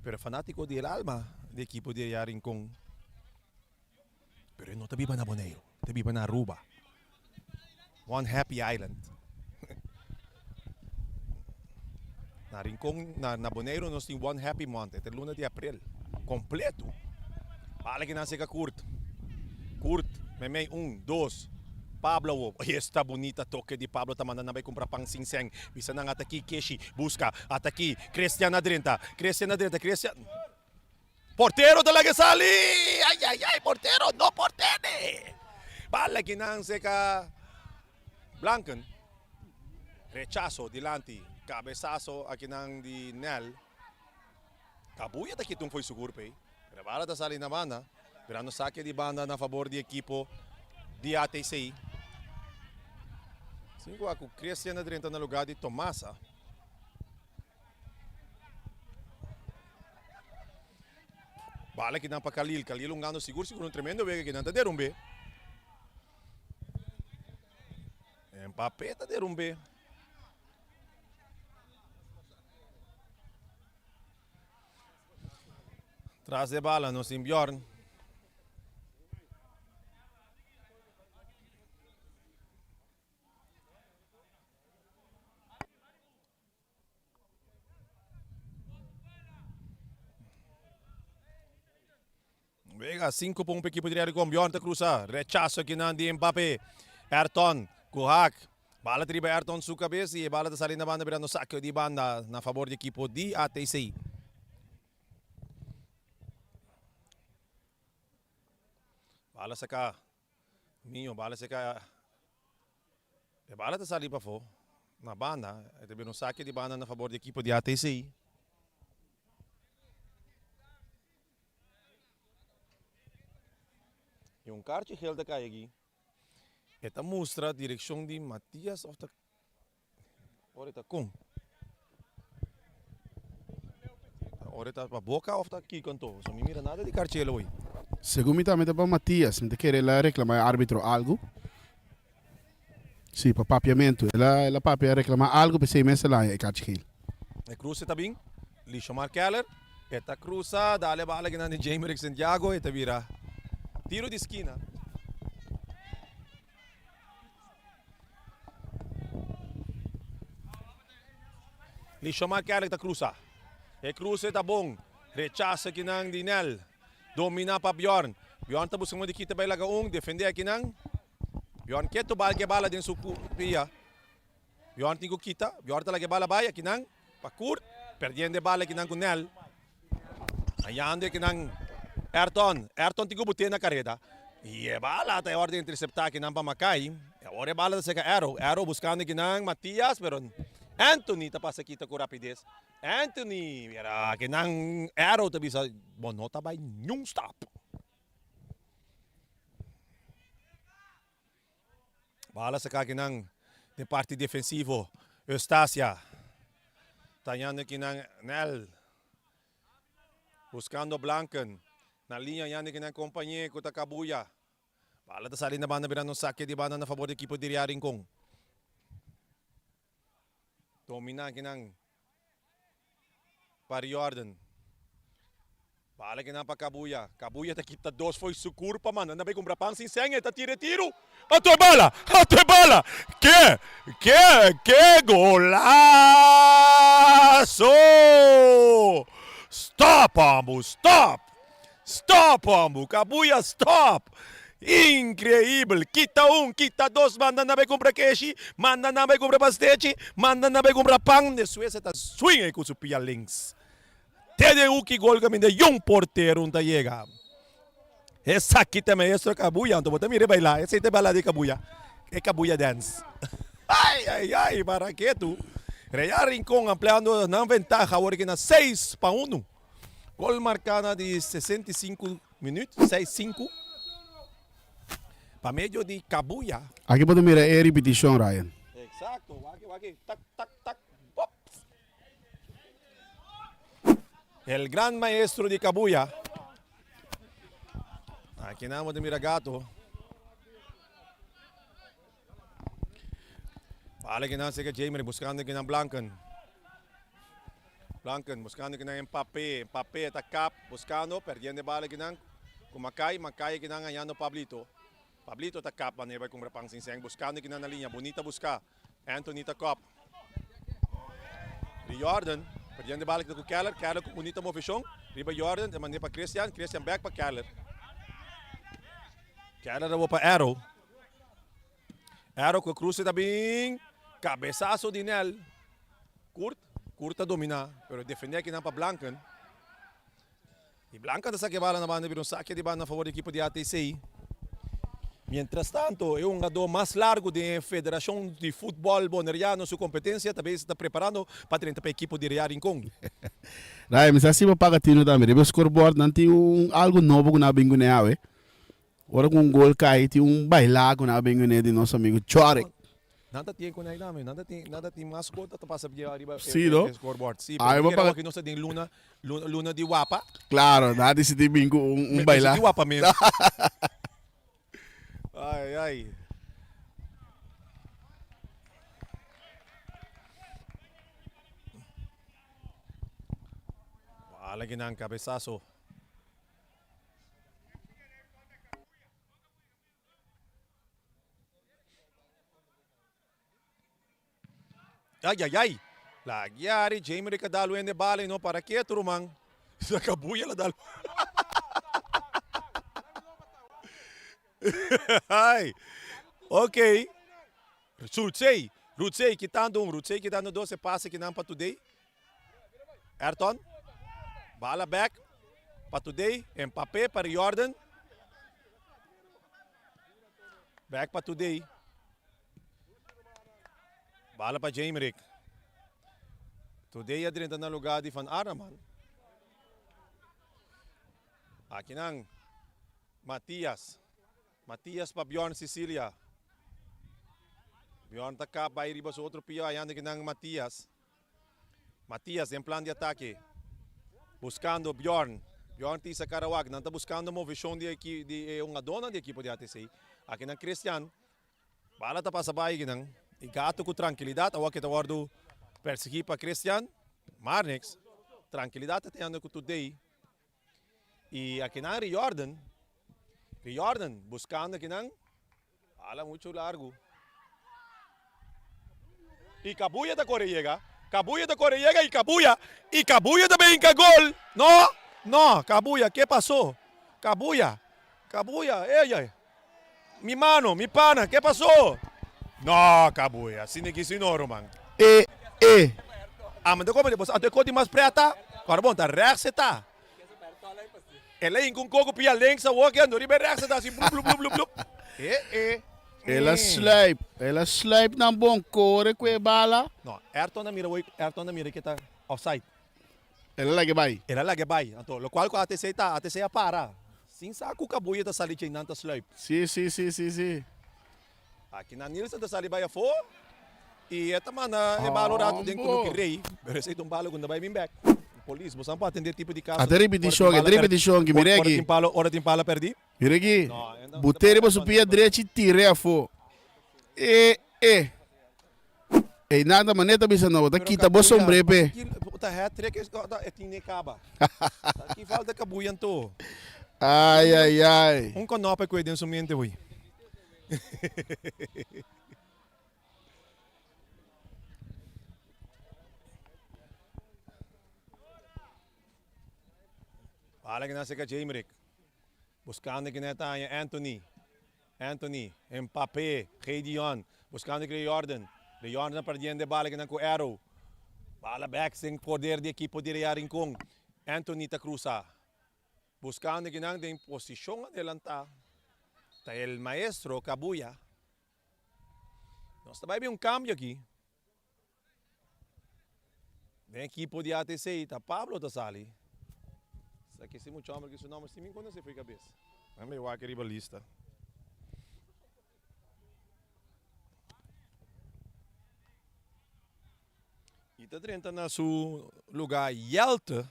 Pero fanático del alma de equipo de Yarincon. Pero no te viva na Bonaire, te viva na Aruba. One happy island. Na Rincon, na Bonaire, nós temos one happy month. Até luna de abril. Completo. Fala que nasce curto. Curto. Memei 1, 2. Pablo, esta bonita toque de Pablo tamana na vai comprar pang singseng. Bisa nang ataki Keshi, busca, ataki, Cristian na drinta, Cristian. Portero talaga sali! Ay, portero, no portene! Bala ginang seka Blanken. Rechazo, dilanti, cabeçazo, akinang di Nel. Kabuya ta kitong foi seguro pe. Pero bala ta sali na banda. Virando saque de banda na favor de equipo de ATC. 5 ako, Cristian na drinta na lugar de Tomasa. Bala que não para Khalil um gano seguro um tremendo vega que não está derrumbe. Mbappé está derrumbe. Traz de bala no Simbjorn. Vega 5 para um equipe direto com Bjorn te cruza. Rechazo aqui na de Mbappé. Ayrton, Kuhak. Bala triba Ayrton sua cabeça e bala da salir na banda virando saque de banda na favor do equipe de ATC. Bala sa cá. Minho, bala sa cá. E bala da salir para fora. Na banda, teve um saque de banda na favor do equipe de ATC. E um kart geel da aqui. Esta mostra a direção de Matias of the Oreta com. Oreta para boca of the aqui cantou. Só me mira nada de cartelo hoje. Segundo também para Matias, me querer lá reclamar árbitro algo. Sim, para papiamento. Ela papia reclamar algo para 6 meses lá e cartelo. E cruza também. Lixo Mark Keller. Esta cruza, dale bala que não de Jamer Santiago e vira. Tiro de esquina. Lixo Marquelli da cruza. E cruza tá bom. Rechaça aqui ng Dinel. Domina pa Bjorn. Bjorn tá buscando de kita ba ilaga defender aqui ng Bjorn keto bal que bala din suku pia. Bjorn tingo kita. Bjorn talaga bala bay aqui ng Pakur. Perdendo bala aqui ng Nel. Ayan aqui ng Ayrton tingo buti na kareda. E bala tayo ordem interceptar aqui ng Pamakay. Ora bala sa Arrow buscando aqui ng Matias pero Anthony tapos kita ko rapidez. Anthony, mira que ng Arrow tabi sa bonota by nyung stop. Bala sa kaginang de parte defensivo Eustacia. Tanyando aqui ng Nel. Buscando Blanken. Na linha yan ng kompanye ko Takabuya. Bala ta salin na banda birang saque de banda na favor do equipo de Rincon. Domina kinang para Jordan. Bala kinang pa Kabuya. Kabuya ta kita dos foi sukur pa man. Anabay kumbrapang sinsenge ta tiro. Ato é bala! Ato é bala! Que golaço! Stop, Ambu, stop! Stop, Ambu, Kabuya, stop! Increíble! Kita kita dos, manda na bay kumbra keshi, manda na bay kumbra pastechi, manda na bay kumbra pang, de Suécia ta swing com su pia links. TDU que gol kami de yung portero unta llega. Essa aqui também é Kabuya, então bota mire bailar, essa é bala de Kabuya. É Kabuya dance. Ai, para que tu? Real Rincón ampliando na ventaja, agora que na 6-1. Gol marcada de 65 minutos, 6-5. Para meio de Kabuya. Aqui pode mirar a repetição, Ryan. Exacto, aqui, tac. Pop. El gran maestro de Kabuya. Aqui namo de Miragato. Fala que não sei que Jamer buscando que não Blanken, buscando que não Mbappé tá cap, buscando, perdendo bala que não, com Macai que não ganhando Pablito tá cap, mas vai com Rapang Sinseng, buscando que não na linha, bonita buscar, Anthony tá cop. Jordan, perdendo bala que com Keller com bonita movição, riba Jordan, de maneira para Christian back para Keller levou para Arrow com cruze também. Cabeçaço de Nel. Curta dominar, pero defender aqui não para Blanken. E Blanken está saque bala na banda, virou saque de banda a favor da equipe de ATC. Mientras tanto, é um jogador mais largo da Federação de Futebol Boneriano, sua competência também está preparando para treinar para a equipe de Real Rincón. Ryan, mas assim para pagar tino também, o scoreboard não tem algo novo que na bingo né, ora com gol cai, tem bailar com na bingo né de nosso amigo Chorek. Nada tem com namin, nada tem mascota para saber arriba no? scoreboard. Sim, Ay, pero aqui não se tem luna de Wapa. Claro, nada se tem bingo bailar. De Wapa mesmo. Ai. Wala ginang cabeçaço. Ai. Lagyari, Jamer kadalo ende bala no para que turumang. Sa Kabuya la dalo. Ai. Ok. Rutsei quitando 12 passe que não para today. Ayrton. Bala back. Para today, Mbappé para Jordan. Back para today. Bala para Jaimerick. Today adrenta na lugar de Van Araman. Aqui nang Matias para Bjorn Cecilia. Bjorn tá cá, vai riba sa outro pio, ayando que nang Matias em plan de ataque. Buscando Bjorn Tisa Karawag, não está buscando uma visão de uma dona de equipe de ATC. Aqui nang Christian. Bala tá para baixo nang. E gato com tranquilidade, agora que está guardando perseguir para Christian, Marnix, tranquilidade está tendo com today. E aqui na Jordan, buscando aqui não, ala muito largo. E Kabuya da Correiega e Kabuya também com gol. No, Kabuya, que passou? Kabuya, ei, mi mano, mi pana, que passou? No, Kabuya, sinoro, man. Mas como depois, até que mais preta, carbon, tá reaxeta. Ela em com coco pia link sa walk and ribe reaxeta assim, blup. Ela slipe na bom core com bala. No, Ayrton na mira que tá offside. Ela lagi bay. Então, lo qual com a ATC para. Sim, saco Kabuya tá sali chin nanta slipe. Sim. Aqui na Nilson da Salibaya 4. E esta mana é valorado dentro do que rei. Pero esse balo quando vai vir back. Police, você não pode atender tipo de caso. Até repetição que miregi. Hora de impala perdi. Miregi. Butere para subir a direita e tire a fo. Eh, nada maneta bisa no, ta Pero kita bo Kabuya, sombre pe. Puta hat-trick é tinekaba. Aqui falta Kabuyan to. Ay, ay, ay. Konope ko din sumiente, uy. Fala que nasa ka Jamerick. Buscando que neta Anthony. Anthony, Mbappé, Gideon. Buscando que Jordan. Jordan perdiendo bala que com Arrow. Bala back sem poder de equipo de Rincon. Anthony ta cruza. Buscando que não tem posição adelanta. Tá el maestro Kabuya. Nós vai ver cambio aqui. Tem equipo de ATC, tá Pablo tá sali. Aqui se muito homem que seu nome se me conhece foi cabeça. É meio aquele lista. E tá dentro na seu lugar Jelte.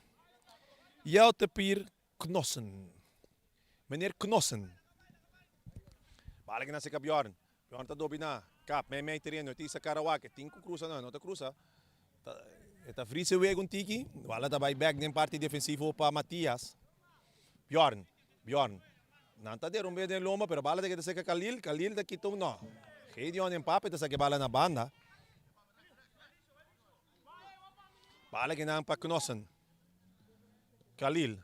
Jelte Pier Knossen. Meneer Knossen. Bala que nasa ka Bjorn. Bjorn tá dobina. Kap, may terreno. Iti sa Karawak. Tinko cruza na. Nota cruza. Eta frisse weg un tiki. Wala dabei back nem parte defensivo pa Matias. Bjorn. Nanta de rumbe de loma, pero bala de que te seca Khalil da kitong no. Gideon Mbappé te saque bala na banda. Bala que nang pa Knossen. Khalil,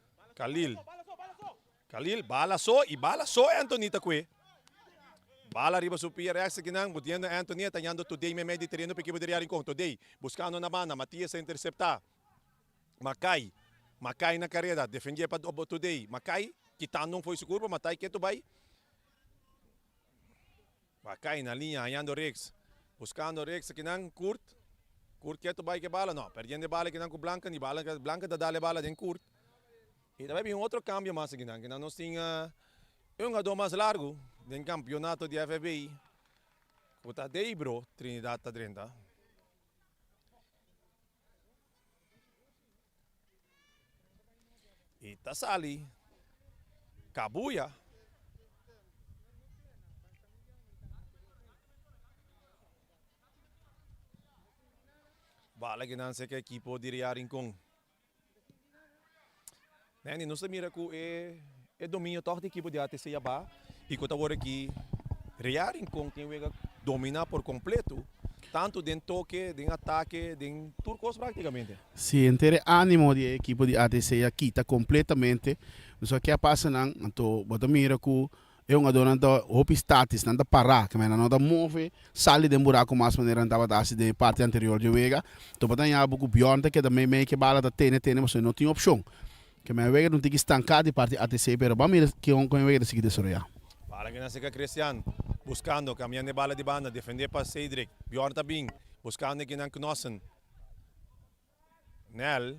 bala so Anthony Takwe. Bala riba supia reaça que não, botando Anthony, tanhando today me medi terreno para que poderia ir com today. Buscando na banda, Matias a interceptar. Macai na carreira, defendia para today. Macai, quitando não foi seguro, Matai que tu vai. Macai na linha, ganhando Rex. Buscando Rex que não, Kurt que tu vai que bala, não. Perdendo bala que não com Blanca, ni Blanca da dale bala den Kurt. E também outro cambio mais que não nós tinha jogador mais largo. Del campeonato di FBI. Puta Deibro, Trinidad Tadrenta. E Tasali. Kabuya. Bala que não sei que equipo de Rincon. Nani, não se mira que é domínio toch de equipo de ATC Yaba. E que agora aqui, Rincon tem que dominar por completo, tanto dentro toque, dentro ataque, dentro turcos praticamente. Si entere ánimo de equipo de ATC aqui tá completamente. Só que passa não, então bota mira que é um adorante hope status, não dá parar, que não dá move, sai de buraco mais maneira andava da de parte anterior de Vega. Então bota em abo que Bjorn que também meio que bala da tene, mas não tem opção. Que me Vega não tem que estancar de parte ATC, pero vamos mira que on com Vega seguir desarrollar. Para que nasa ka Cristian, buscando, cambiando de bala de banda, defender para Cedric, Bjorn Tabing, buscando que não Knossen. Nel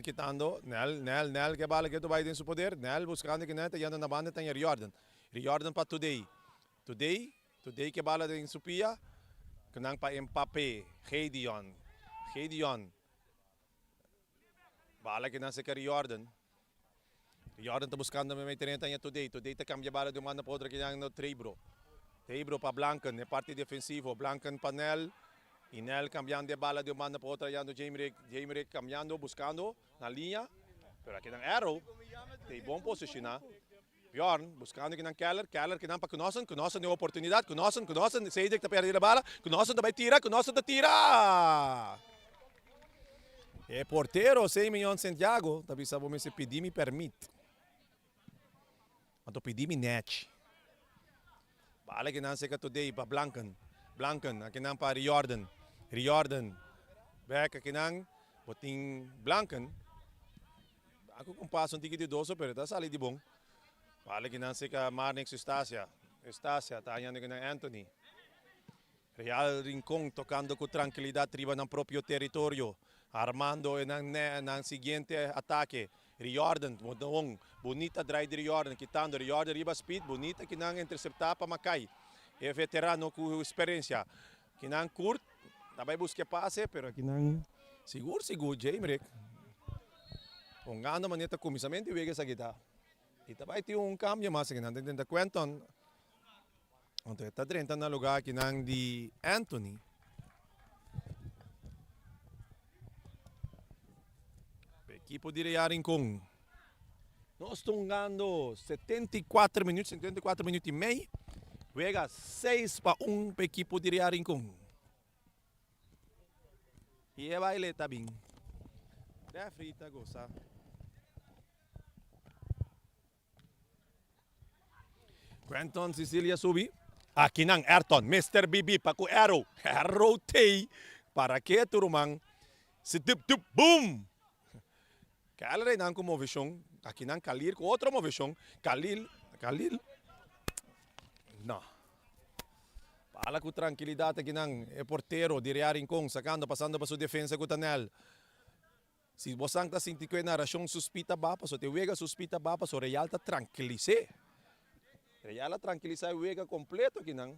quitando, Nel que bala que tu vai em seu poder, Nel buscando que não está indo na banda, tem Jordan para Today que bala em Supia, que não para Mbappé, Gideon, bala que não se quer Jordan está buscando may terreno niya Today está cambia bala de uma para outra que não Treibro para Blanken, é parte defensivo, Blanken para Nel, e Nel cambiando de bala de uma para outra, yando Jamerick cambiando, buscando na linha, pero aqui não Arrow, tem bom posicionar. Bjorn, buscando que não Keller que não para Knossen de oportunidade, Knossen, Cedric está perdendo a bala, Knossen também tira, é porteiro, 6 milhões de Santiago, talvez sabemos se pedir me permite. Então pedir me net. Bala que não seca today para Blanken, aqui não para Jordan, back aqui não, botin Blanken. Ako kung passo um tique de doso, pero está sali de bom. Bala que não seca Marnix Estácia, está ganhando que não Anthony. Real Rincon tocando com tranquilidade triba no próprio território, armando ng seguinte ataque. Jordan, bonita drive de Jordan, quitando Jordan riba speed, bonita que não interceptar para Macai. É veterano com experiência. Que não curto, também busca passe, pero que não seguro, Jamerick. Pongando maneta começamento e vega sa kita. E também tem cambio mas que não tem Quentin. Então está dentro na lugar que não de Anthony. Equipo de Rincón. Nós estamos jogando 74 minutos e meio. Juega 6-1 para o equipo de Rincón. E é baile também. Refri tá gosta. Quentin Cecilia subi. Aqui nang Ayrton, Mr. Bibi para o Arrow. Arrow Tay. Para que turumang. Se dup boom. Kala rin ang kumovisyon. Aqui nang Khalil com outra movição. Khalil. Não. Fala com tranquilidade aqui nang porteiro de Rincón sacando, passando para sua defesa com Tanel. Se você está sentindo que na ração suspeita bapa, so te wega suspeita bapa, so Real está tranquilize. Real está tranquilize o wega completo aqui nang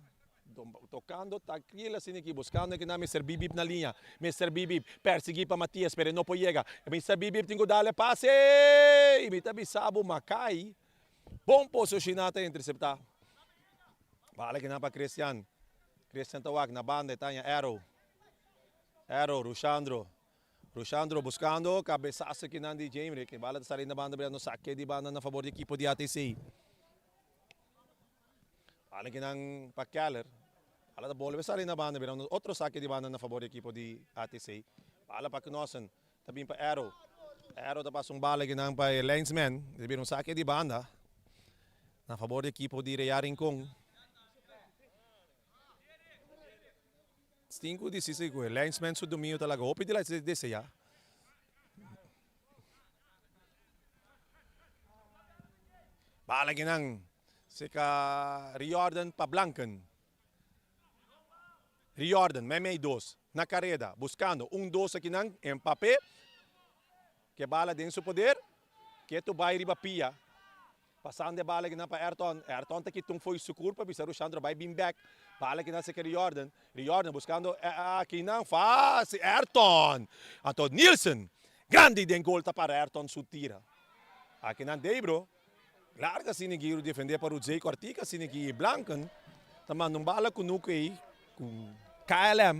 tocando tranquila assim aqui, buscando aqui na Mr. Bibib na linha. Mr. Bibib persegui para Matias, pero não pode chegar. Mr. Bibib tem que dar passe. E me tabi sabo Macai. Bom posicionado interceptar. Bala aqui na para Christian. Christian tawag na banda, tanya Arrow. Rushandro buscando, cabeçaço aqui na de James. Que bala está na banda, no saque de banda na favor do equipo de ATC. Bala aqui na para Keller. Bala da bola, está na banda, outro saque de banda na favor do equipo de ATC. Bala para Knossen, também para Arrow. Arrow está passando bala aqui na para Linesman. Viram saque de banda na favor do equipo de Rincón. 5-16 ko. Linesman sa dominio talaga. Hope nila sa ya. Balagi ng sika Riordan pa Blanken. Riordan, may dos. Na carrera, buscando. Dos aqui ng Mbappé. Que bala din sa poder. Que tu vai riba pia. Passando de bala aqui na para Ayrton. Ayrton tá aqui tung foi sucur para bisar o Chandra vai bem back. Bala aqui na seca Riordan. Riordan buscando aqui na faz Ayrton. Anto Nielsen. Grande den gol tá para Ayrton sutira. Aqui na Debro. Larga sinigiro defender para o Jay Cortica sinigi Blanken. Taman nung bala kunuko com KLM.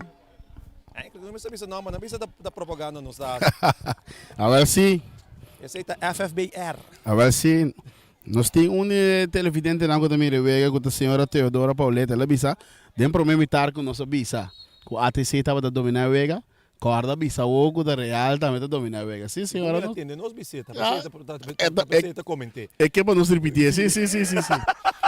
Ay, não me sabe se não, mas não bisa da propaganda nos dá. Agora sim. Esse é FFBR. Agora sim. Nós temos televidente na conta mire vega com a senhora Teodora Pauleta, ela bisa, dem problema estar com nossa bisa. Com a ATC estava a dominar vega, com a bisa o da Real também a dominar vega. Sim, senhora. Não entende, nós biseta, biseta comentei. É que para nós repetir, sim.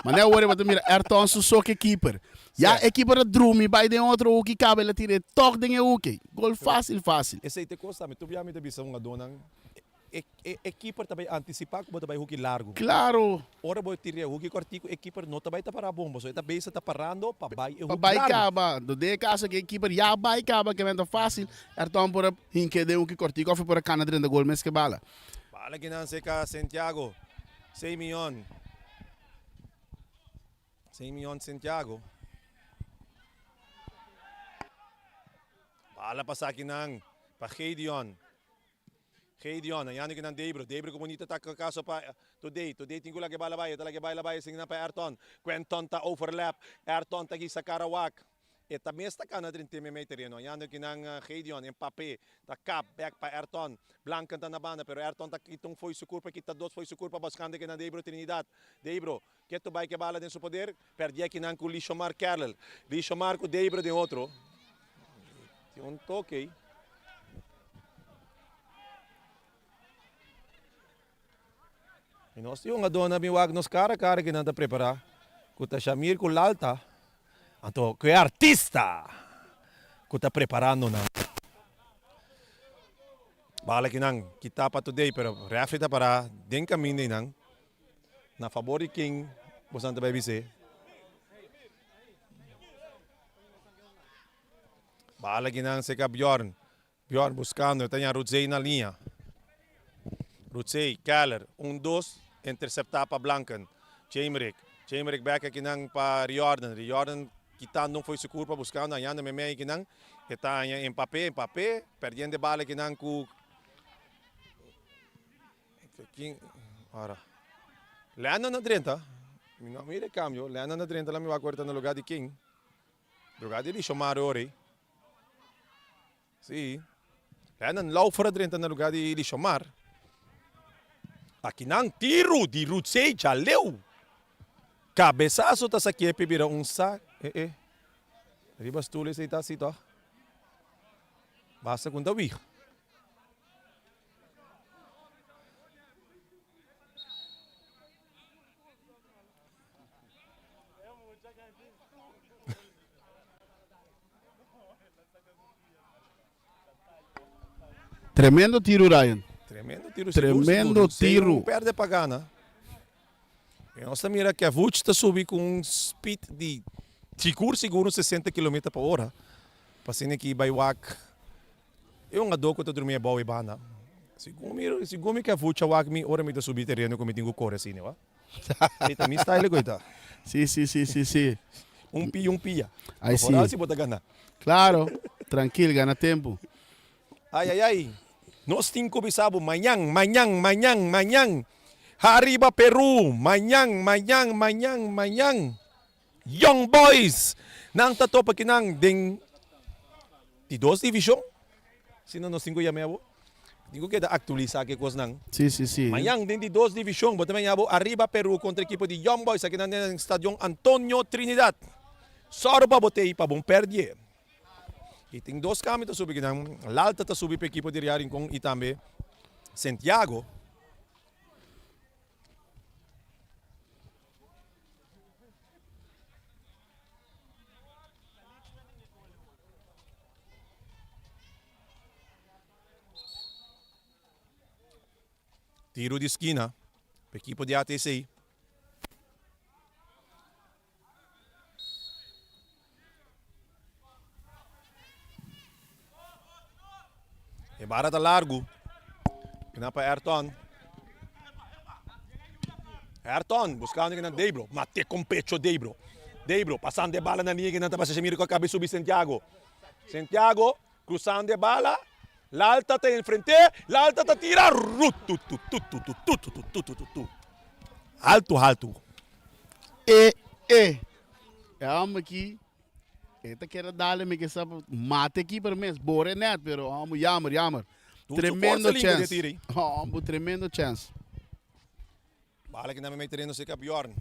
Mas não é hora para mira, Ayrton só que keeper. Já é keeper a Drumi, vai de outro o que cabe ela tira, toque de o que. Gol fácil. Esse aí te costa, mas tu via me bisa uma dona. Equiper também antecipar como também hook largo. Claro. Ora vou tirar hook cortico, equiper não também tá para bomba, só está bem está parando para vai e hook largo. Acaba, do de casa que equiper já vai acaba que vendo fácil, Ayrton por hinque de hook cortico foi por a cana dentro do gol mes que bala. Bala que não seca Santiago. 6 milhões. 6 milhões Santiago. Bala pa sa akin ng pa-Gideon. Ayan yung ng Debro. Debro kumunita ta kaso pa today tingko lagi balabay. Talaga balabay sing na pa Ayrton. Quentin ta overlap. Ayrton tagi sa Karawak. Eta mesta ka na din teammate rin. Ayan yung ng Gideon. Mbappé. Ta cap back pa Ayrton. Blanken ta na banda. Pero Ayrton ta itong foi sukur pa kita dos foi sukur pa baskande ka na Debro Trinidad. Debro. Keto bay ke bala din sa poder. Perdi aqui ng Lishomar Carlel. Lishomar ko Debro din outro. Yung toque. E nós tínhamos a dona Miwag nos cara que não está preparada. Kuta Shamir com Lalta. Então, que é artista. Kuta preparando na. Bala que não, kita pa today, pero reafi ta para den caminho nang. Na favor de King, você não vai dizer. Bala que não, seca Bjorn. Bjorn buscando, tem a Rudzei na linha. Rutsey, Keller, 1-2, interceptar para Blanken. Chamerick back aqui nang para Riordan. Riordan quitando foi seguro para buscar na Yanda Meme aqui nang. Está em Mbappé, perdendo bala aqui nang com ora. Leandro na 30. Não me cambio. Leandro na 30 lá me vai cortar no lugar de King. Lugar de Lishomar ori. Sim. Leandro lá fora 30 no lugar de Lishomar. Aqui nang tiro di Rutsei Jaleu. Cabeçaço tá sa kepe bira um sa. Ribas tulis ita sito. Basta kung dawi. Tremendo tiro, Ryan. Tremendo tiro. Tremendo tiro. Não perde pagana. E nós mira que a Vuc está subindo com um speed de seguro 60 km por hora. Passando aqui by Wak. Eu não adoro que eu dormia boa e bana. Segundo que a Vuc a Wak me ora me está subindo terreno como tenho cor assim, não é? Eita, mi style coita. Sí. Um pia. Aí sim. Se bota gana. Claro, tranquilo, gana tempo. Ay. Nós temos bisabo manhang. Hariba Peru, manhang. Young Boys. Nang tato pa kinang ding di dos division. Sino nós temos yamebo? Digo que da actualizar que coisa nang. Sí. Manhang din di dos division. Bota man yabo Arriba Peru contra equipo de Young Boys aqui na Stadion Antonio Trinidad. Sorba botei pa bom perder. E tem dois caminhos subir que não. L'alta tá subir para a equipe de Riarin com e também Santiago. Tiro de esquina para a equipe de ATC. E barata largo. Kenapa Ayrton? Ayrton, buscando que na Debro. Mate com pecho Debro. Debro, passando de bala na linha que não está se mira com a cabeça subir Santiago. Santiago, cruzando de bala. L'alta está em frente. L'alta está tira. Alto. Vamos aqui. Esta quer dar-me que sabe mate aqui para mim. Bora net, pero vamos jammer. Tremendo chance. Tremendo chance. Bala que não me treino se que Bjorn.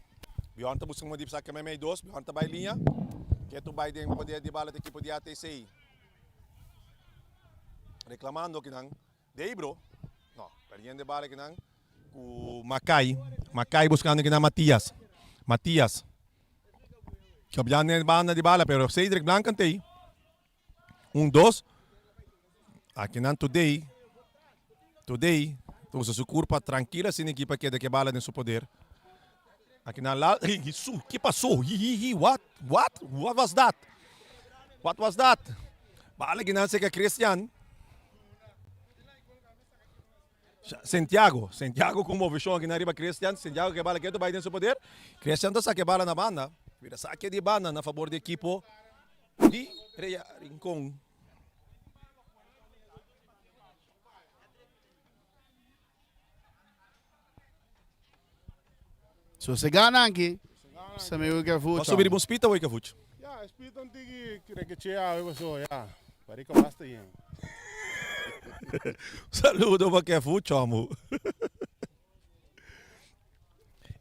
Bjorn está buscando uma dipsa que me dois. Bjorn está em linha. Que tu vai de poder de bala da equipe de ATC. Reclamando que não. Debro. Não, perdendo bala que não. O Macai buscando que não Matias. Que obviamente banda de bala, pero Cedric Blanc tem. 2. Aqui não today. Então se curva tranquila sem equipa que de que bala tem seu poder. Aqui não lá, isso, que passou? What was that? Bala que não sei que Christian. Santiago com movição aqui na riba Christian. Santiago que bala que tu vai ter seu poder. Christian tá saque bala na banda. Vira saque de banda na favor do equipo de Rincon. So se gana aqui. Se me o que Posso fucha. subir um spita ou que fucha? Ja, spiten tigi rekechea algo so, ja. Parika basta yan. Saludo para que fucha, amo.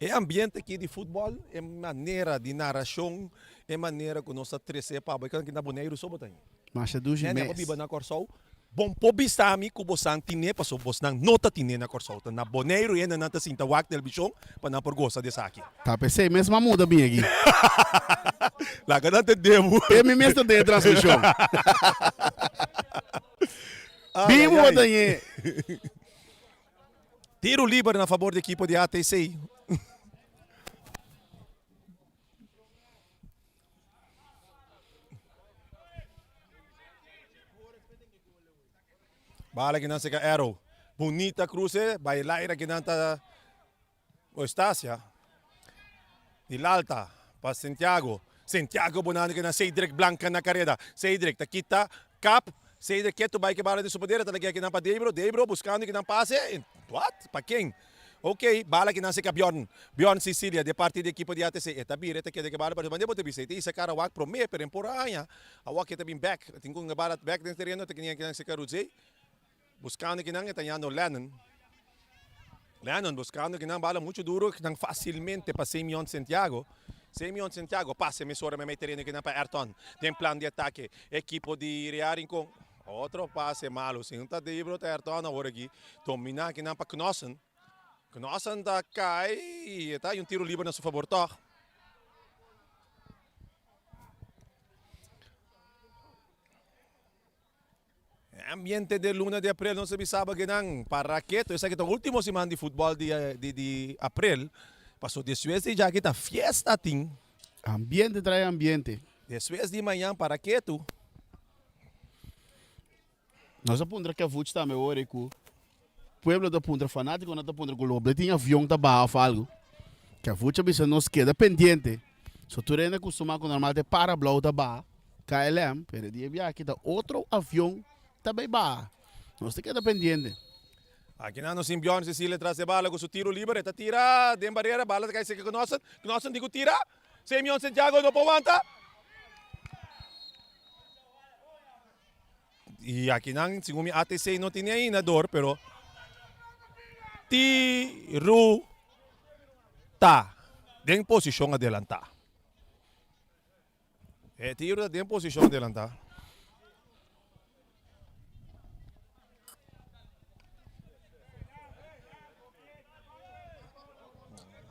É ambiente aqui de futebol, é maneira de narração, é maneira que nós trecemos para o que na boneiro só botar. Mas é dos Né, meses. para biba na Corsol. Bom, pobisami ko bosan tine pa so bos nang nota tine na Corsol. Na boneiro yan na nata sinta wak televisyon pa na porgosa de saki. Tá, pensei, mesmo muda bem aqui. Lá ka natin demo. É me mesmo de transmissão. Bimo botar aí. Tiro livre na favor da equipe de ATC. Bala que não se Arrow. Bonita cruce, bailaira que não está o Estácia. De Alta, para Santiago. Santiago bonano que na Cedric Blanca na carrera. Cedric, tá quita, cap. Cedric, que tu vai que bala de sua poder, tá aqui na para Debro buscando que não passe. What? Para quem? Ok, bala que não se Bjorn Sicilia, de parte da equipe de ATC. Eta bira, eta que bala para mandar botar bisete. Isa cara wak prome per temporada. A wak eta bem back. Tinha um bala back dentro terreno, te que não se caruzei. Buscando que não está yando Lennon. Lennon buscando que não bala muito duro, que não facilmente para Simeon Santiago. Simeon Santiago, passe, emissora, me meterem que não para Ayrton. Tem plano de ataque. Equipo de Riarin com outro passe malo. Sim, tá de Ibro, Ayrton, agora aqui. Domina que não para Knossen. Knossen tá cai e tá um tiro livre na sua favor, tá? Ambiente de luna de abril, não se sabe que não, para que, essa que é a última semana de futebol de abril, passou después de já que tá fiesta, ting. Ambiente trae ambiente. Después de manhã, para que tu? Nós apontra que a Vutch também ora com pueblo da Punta fanático, não da Punta com o boletim avião da barra algo. Que a Vutch bisa nos queda pendiente. Se tu ainda costuma com normal de para blau da barra, KLM, pero dia via aqui tá outro avião também barra. Nós te queda pendiente. Aqui não, Simeon Cecília traz a bala com seu tiro livre, tá tira, de barreira, bala que se conhecem, digo tira. Simeon Santiago não aguanta. E aqui não, segundo a ATC não tinha ainda dor, pero tiro tá em posição adelantar. É tiro em posição adelantar.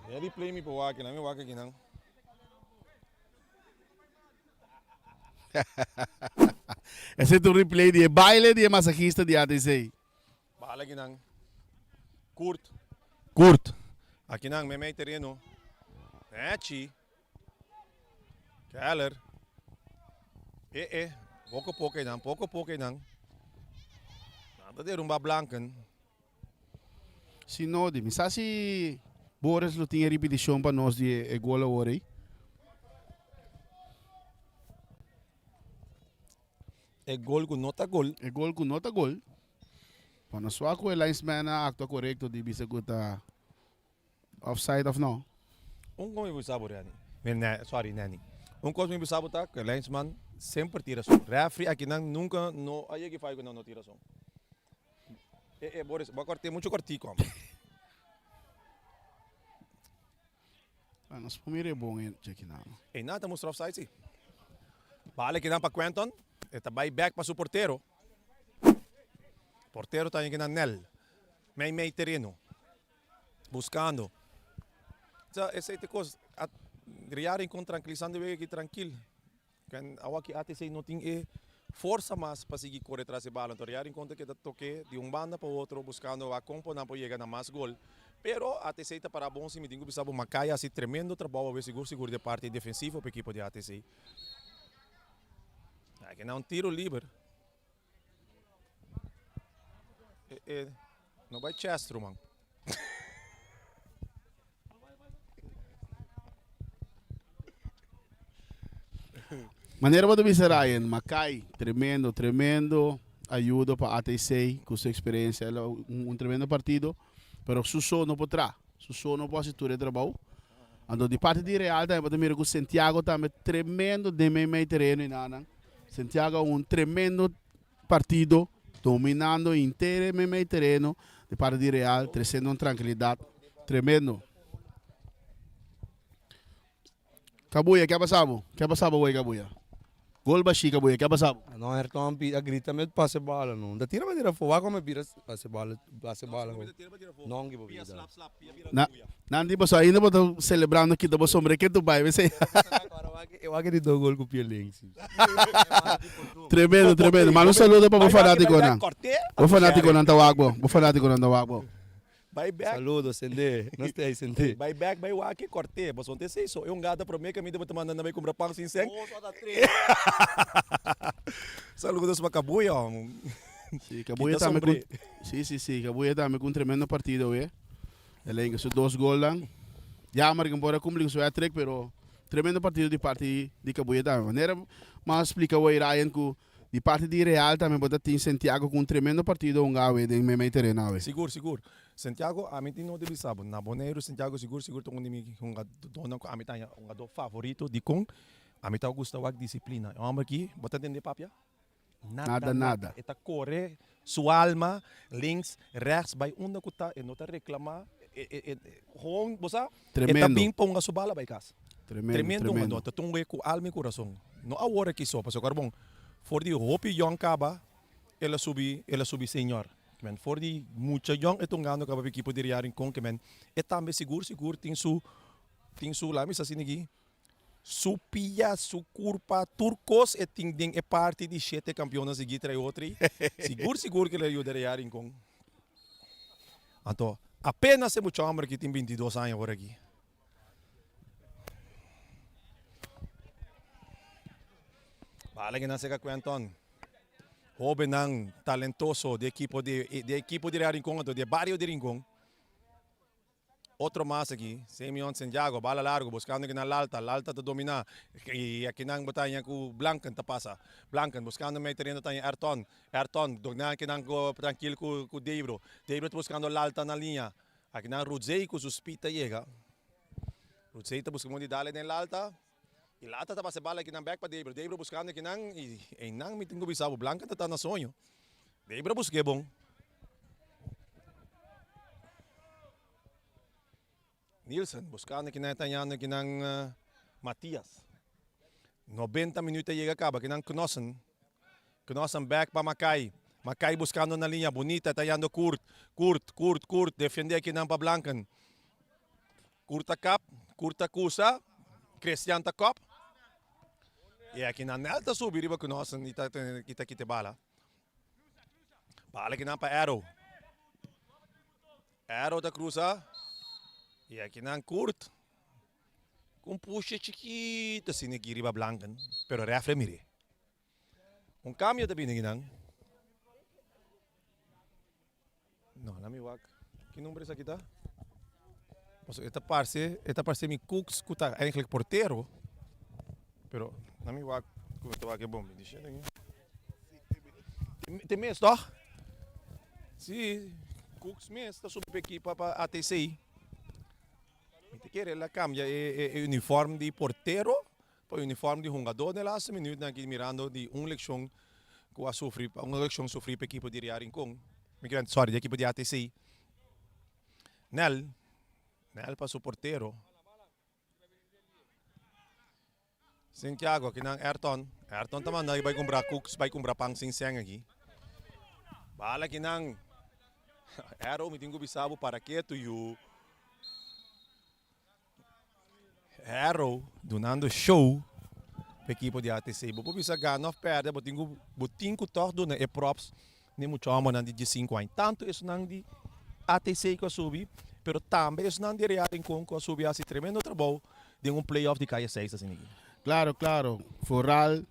Ele play me por aqui, não me aqui não. Esse é o replay de baile de massagista de ADC. Bala aqui não. Curto. Aqui não, me terreno. Matchy. Keller. Pouco aí não. Nada de rumba blanca. Se não, de mim, se Boris não tinha repetição para nós de gol agora aí. É gol com nota gol. É gol com nota gol. Para nós só com o linesman acto correto de bisa guta offside of no. Como me sabe, Rani? Sorry, Nani. Como me sabe, tá? Que linesman sempre tira som. Referee aqui nunca, aí que faz que não tira som. Boris, vai cortar muito cortico. Nós primeiro é bom aqui não. E nada mostra offside, sim. Bala que não para Quentin. Está vai back para o porteiro. Porteiro está aqui na Nel. Meio terreno. Buscando. Essa é a coisa. Riarem com tranquilizando aqui tranquilo. Aqui ATC não tem força mais para seguir correr atrás da bola. Então Riarem conta que toque de um banda para o outro buscando a componente para chegar a mais gol. Pero ATC está para bom se me digo que Macaia assim tremendo trabalho a ver seguro de parte defensiva para a equipe de ATC. Aqui não tiro livre. Não vai chestro, mano. Maneira para você Ryan, Macai, tremendo, ajuda para a ATC com sua experiência, ela tremendo partido, pero Suso não poderá, Suso não pode ser trabalho. Ando de parte de Real também para com Santiago também tremendo de meio terreno e nada. Santiago tremendo partido, dominando inteiro meio terreno de parte de Real, trazendo tranquilidade, tremendo. Cabuya, que passava? Que passava hoje, Cabuya? Gol baixo, Cabuya, que passava? Não, Ayrton grita mesmo passe bola, não. Da tira para tirar fora, como vira passe bola. Não, que vira. Não, tipo só, ainda vou celebrando aqui, tô sombra que tu vai, você. Eu acredito no gol com o Pierlin. Tremendo. Mas um saludo para o fanático, não. O fanático não tá água. Vai back. Saludos, Sende. Não está aí, Sende. Vai back, vai waki, corte. Mas ontem sei isso. Eu gata para mim que a minha mandando também comprar pão sem sem. Saludos para Cabuya. Sim, Cabuya também com... Sim, Cabuya também com um tremendo partido, ué. Ele tem seus 2 gols lá. Já marca embora cumprir seu hat-trick, pero tremendo partido de parte de Cabuya também. Maneira, mas explica o Ryan que de parte de Real também pode ter Santiago com um tremendo partido um gawe de meio terreno. Seguro. Santiago, a mim não deve saber. Na Boneiro, Santiago seguro tong dona ko a mim um do favorito de com a mim tá gusta wag disciplina. Eu amo aqui, bota entender papia? Nada. Eta corre, sua alma, links, rechts, vai onde que tá, e não tá reclamar, Gewoon, bosa, Tremendo. eta bing pong nga subala by kas. Tremendo. Tremendo nga, tatungwe ko almi corazón. No awora ki so, paso karbong, for the hopi young kaba, ela subi senyor. Men, for the mucha young etong gano kaba equipo de riaring kong kemen, etambe sigur ting su lami sa sinigi, su pia, su curpa, turcos e ting ding e parte di 7 campeonas de gitra e outri. Sigur que le ayudaria kong. Anto, apenas se mucho hombre que tem 22 anos agora aqui. Bala que não se cuentan. Joven ng talentoso de equipo de Rincón, de barrio de Rincón. Outro mais aqui, Simeon Santiago, bala largo, buscando que na Lalta te domina. E aqui nang batalha com Blancan ta passa. Blancan buscando meio terreno tá Ayrton, dogna que nang tranquilo com Deibro. Deibro buscando Lalta na linha. Aqui nang Rudzei com suspita chega. Rudzei tá buscando de dale na Lalta. E Lalta tá passa bala aqui nang back para Deibro. Deibro buscando que nang e nang mitingo bisabo Blancan tá na sonho. Deibro busque bom. Nielsen, buscando que Netanyahu que nang Matias. 90 minutos chega acaba que nang Knossen back para Macay. Macay buscando na linha bonita, tayando Kurt, defender que nang pa Blancan. Curta cap, curta kusa, Christian ta cop. E aqui na Nelta subir riba Knossen kita bala. Bala que nang pa Arrow. Arrow ta cruza. E aqui na Kurt, com puxa chiquita, assim, aqui riba Blancan, pero refre mire. Cambio também aqui não. Não, na minha wak. Que número é esse aqui tá? Esta parece mi Cooks, que tá eigenlijk porteiro, pero na minha wak, que tá aqui bom, me deixa aqui. Tem mês, tá? Sim, Cooks mês, tá sob equipa para ATCI. Te quer ela cambia o uniforme de porteiro para o uniforme de jogador na last minuto aqui mirando de uma eleição que a sofrer uma eleição sofrer para a equipe de Rincón, sorry, da equipe de ATC. Nel para o porteiro. Santiago que nang Ayrton também vai comprar cooks, vai comprar pang sing-seng aqui. Bala que nang Arrow me tingo bisabo para que tu Arrow donando show para a equipe de ATC. Vou bisa ganhar perde, botinho tordo na e props nem muito amo na de 5 anos. Tanto isso não de ATC que eu subi, pero também isso não de real em com eu subi assim tremendo trabalho de playoff de caia 6 assim. Claro. Foral,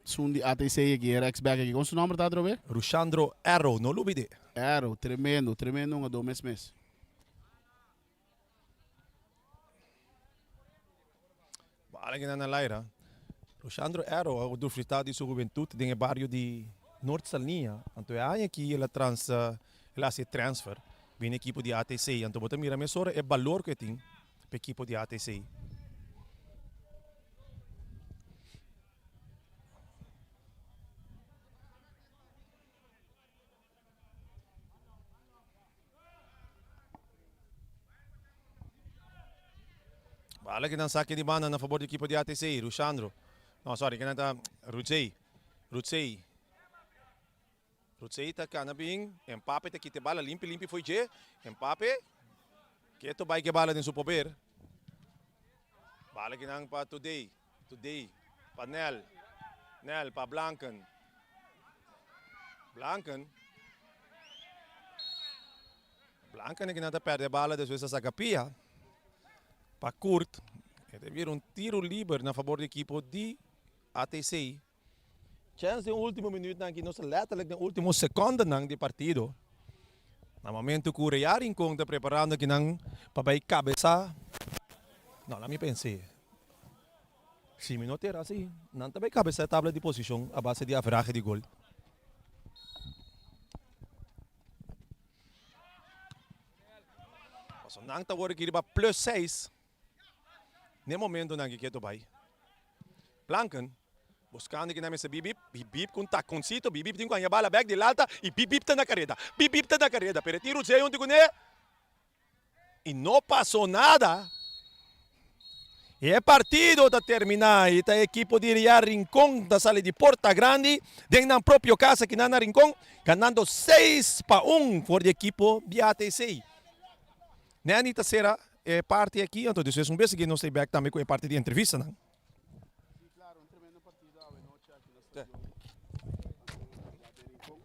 son de ATC aqui, ex-back aqui. Como seu nome tá, Drobe? Rushandro Arrow, não lubide. Arrow, tremendo, um do mês. Bala que na Laira. Rushandro Arrow, o do fritado de sua juventude, tem barrio de Norte Salninha. Então é aqui ela se transfer, vem equipe de ATC. Então bota mira mesora é valor que tem para equipe de ATC. Bala que não saque de banda na favor da equipe de ATC, Rushandro. Não, sorry, que não está Rudzei está canabing, Mbappé tá quite bala, limpe foi je, Mbappé, que tu vai que bala din su poder. Bala que não para today, para Nel para Blancan é que não está perde bala depois essa capia. Para Kurt, teve tiro livre na favor da equipe de ATC. Chance no último minuto aqui, nós letterlijk no último segundo de partido. No momento que o Rincón está preparando aqui para a cabeça. Não, lá me pensei. 5 minutos era assim. Não está bem cabeça a tabla de posição a base de average de gol. Não está agora aqui para plus 6. No momento que tu vai. Blancan, buscando que na mesa bip com taconcito, bip tem com a bala back de alta e bip tá na carreta. Pero tiro de onde com e não passou nada. E o partido está terminar. E a equipe de Real Rincón da sala de Porta Grande, dentro da própria casa aqui na Rincón, ganhando 6-1 por a equipe de ATC. Na terceira parte aqui, então, é um beijo que nós temos também com a parte de entrevista. Não? Sí, claro, un tremendo partido anoche aquí en el estadio. De Rincón.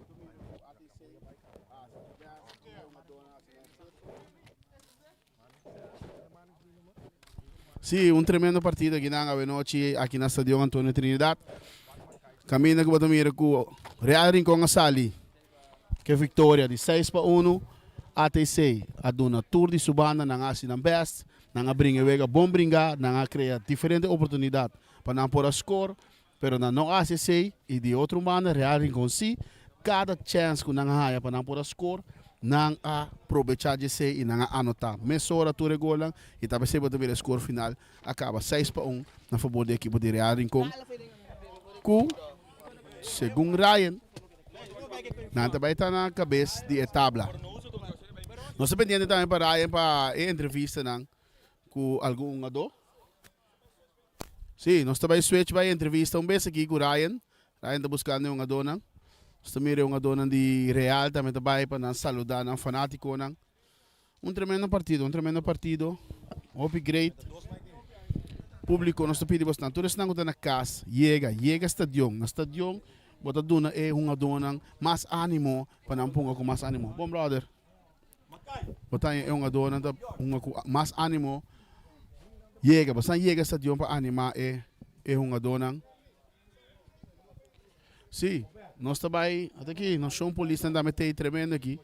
Domingo, ATC, uma dona Sim, um tremendo partido aqui na noite aqui na Estadio Antônio Trinidad. Caminho que batamira com Real Rincón Sali. Que vitória de 6-1. ATC a dona tour de subana na asi na best, na bringa vega bom bringar, na cria diferente oportunidade para não pôr a score, pero na não ACC e de outro maneira Real Rincón si cada chance que na haya para não pôr a score, não a aproveitar de ser e não a anotar. Mesora tu regolang e também se botar o score final acaba 6-1 na favor da equipe de Real Rincón. Com segundo Ryan, não também está na cabeça de tabla. Nós estamos pendentes também para Ryan para a entrevista com algum jogador. Sim, nós estamos switch para a entrevista beijo aqui com o Ryan. Ryan está buscando um jogador. Nós estamos um jogador de Real também para saludar um fanático. Tremendo partido. Upgrade. Público, nós estamos pedindo bastante. Todos estão na casa, chega estadio. Na estadio, bota dona é um jogador mais ânimo para não pôr com mais ânimo. Bom, brother. Bota é um jogador com mais ânimo. Chega estadio para animar é um jogador. Sim, nós estamos aqui, nós somos polícia, andamos tremendo aqui.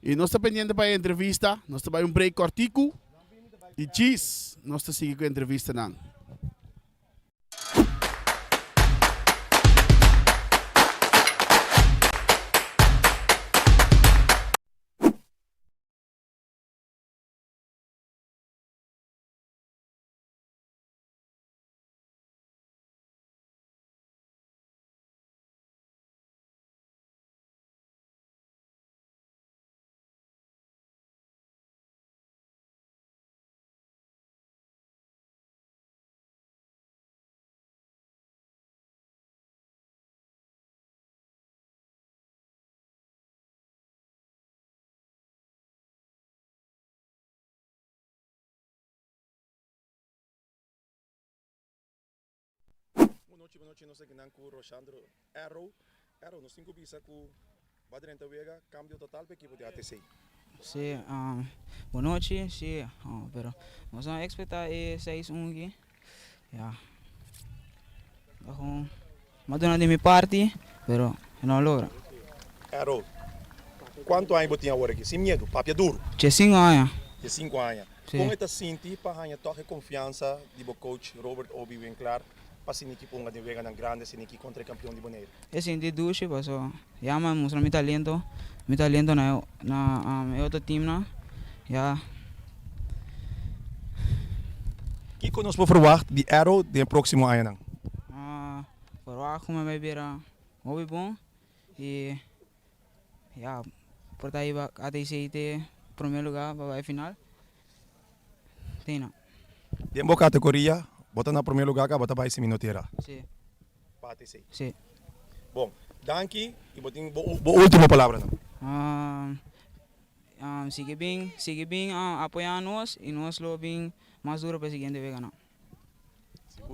E nós estamos pendentes para a entrevista, nós estamos um break cortico. E cheese, nós estamos seguindo com a entrevista. Boa noite, nós aqui com o Rochandro Arrow, nós temos que ver com o Badrenta Vega, cambio total para a equipe de ATC. Sí, boa noite, sí, pero nós vamos expectar 6-1 aqui. Ya. Ako, maduna de minha parte, pero não logra. Arrow, quanto anos você tem agora aqui? Sem medo, papel duro. Tinha 5 anos. De 5 anos. Sim. Como você sente para ganhar toda a confiança do coach Robert Obi Winkler? Para a equipe de Vega na grande, a equipe contra o campeão de Bonaire. Eu senti duche, paso, ya me mostrou meu talento na outro time na, ya. Que nós podemos falar de Arrow do próximo ano? Por como vai vir muito bom e ya, por daí vai até ser primeiro lugar para a final. Tem não. De boa categoria. Bota na primeiro lugar, bota para esse minuteira. Sim. Pate sim. Sim. Bom, danke e botem última palavra. Sigue bem apoiando-nos e nós lo bem mais duro para a seguinte vez não.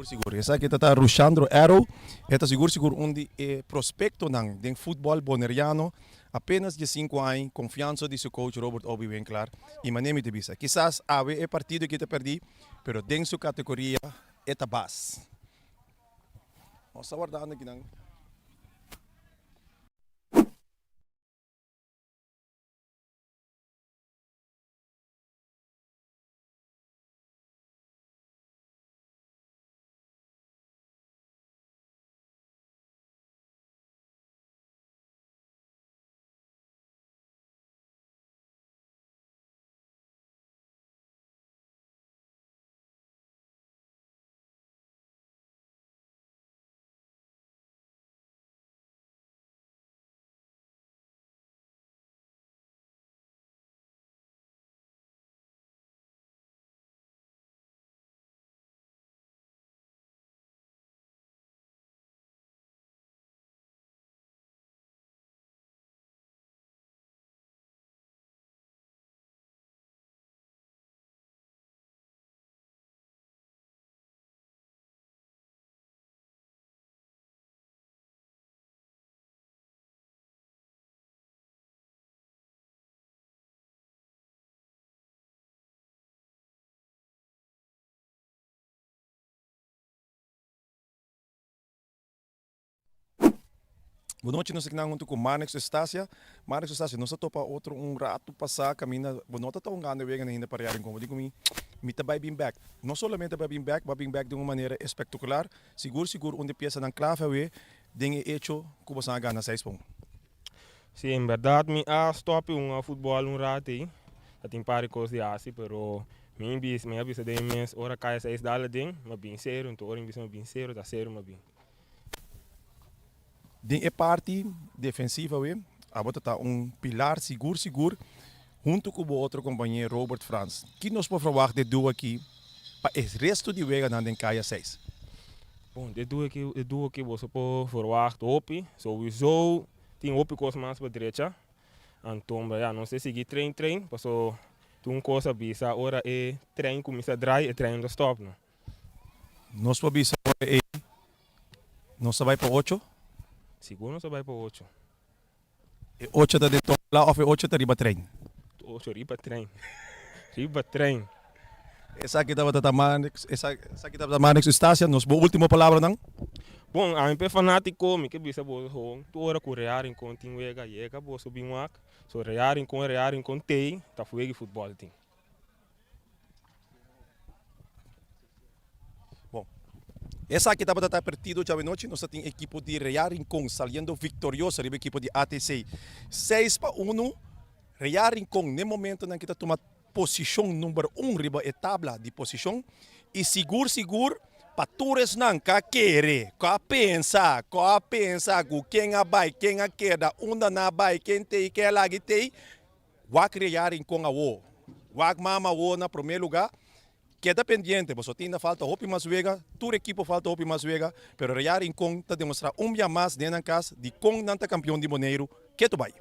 Seguro. Essa aqui está Rochandro Arrow. Está seguro onde é prospecto de futebol boneriano. Apenas de 5 anos, confiança de seu coach Robert Obi Winkler e maneira de vista. Quizás é partido que te perdi, pero dentro de sua categoria é a base. Vamos aguardar aqui. Boa noite, nós aqui com Manex Estácia. Manex Estácia, nós estamos para outro rato passar, caminha. Boa noite, estamos ganhando ainda para ir como digo, me vai bem back. Não somente vai bem back de uma maneira espetacular. Seguro, onde peça na clave, dinge hecho, como você ganha 6 pontos. Sim, em verdade, me stop futebol rato aí. Tem pare coisas de assim, pero minha bisa de mês, ora cai 6 dólares ding, mas bem sério, então ora bisa bem sério, tá sério, mas bem. Dinge parte defensiva, agora está pilar seguro, junto com o outro companheiro Robert Franz. Que nós podemos falar de duas aqui para o resto de vega na caia 6? Bom, de duas que você pode falar op, sowieso tem op coisa mais para direita. Então, não sei seguir trein, passou uma coisa bisa, ora é trein começa a drive e trein do stop, não. Nós podemos ver nós vai para 8? Seguro não vai para 8. 8 está dentro lá ou 8 está riba trem? 8 riba trein. Riba trein. Essa aqui estava da Manex Estácia, nossa última palavra não? Bom, a MP fanático, me que bisa bo hong, tu ora ku rearing kon ting wega bo so binwak. So rearing kon tei, ta fuegi futebol ting. Bom, essa aqui estava da partido de noite, nós temos equipo de Real Rincón saliendo victorioso, riba equipo de ATC 6-1. Real Rincón, no momento em que está tomando posição número 1 riba a tabla de posição e seguro patures não querer, pensa com quem vai, quem a queda, onde na vai, quem tem que lá que tem, wak Real Rincón a o, wak mama o na primeiro lugar. Queda pendiente, você tem falta hopi mais vega, tu equipo falta hopi mais vega, pero Real Rincón está demonstrando dia mais dentro da casa de com nanta campeão de Boneiro, que tu vai.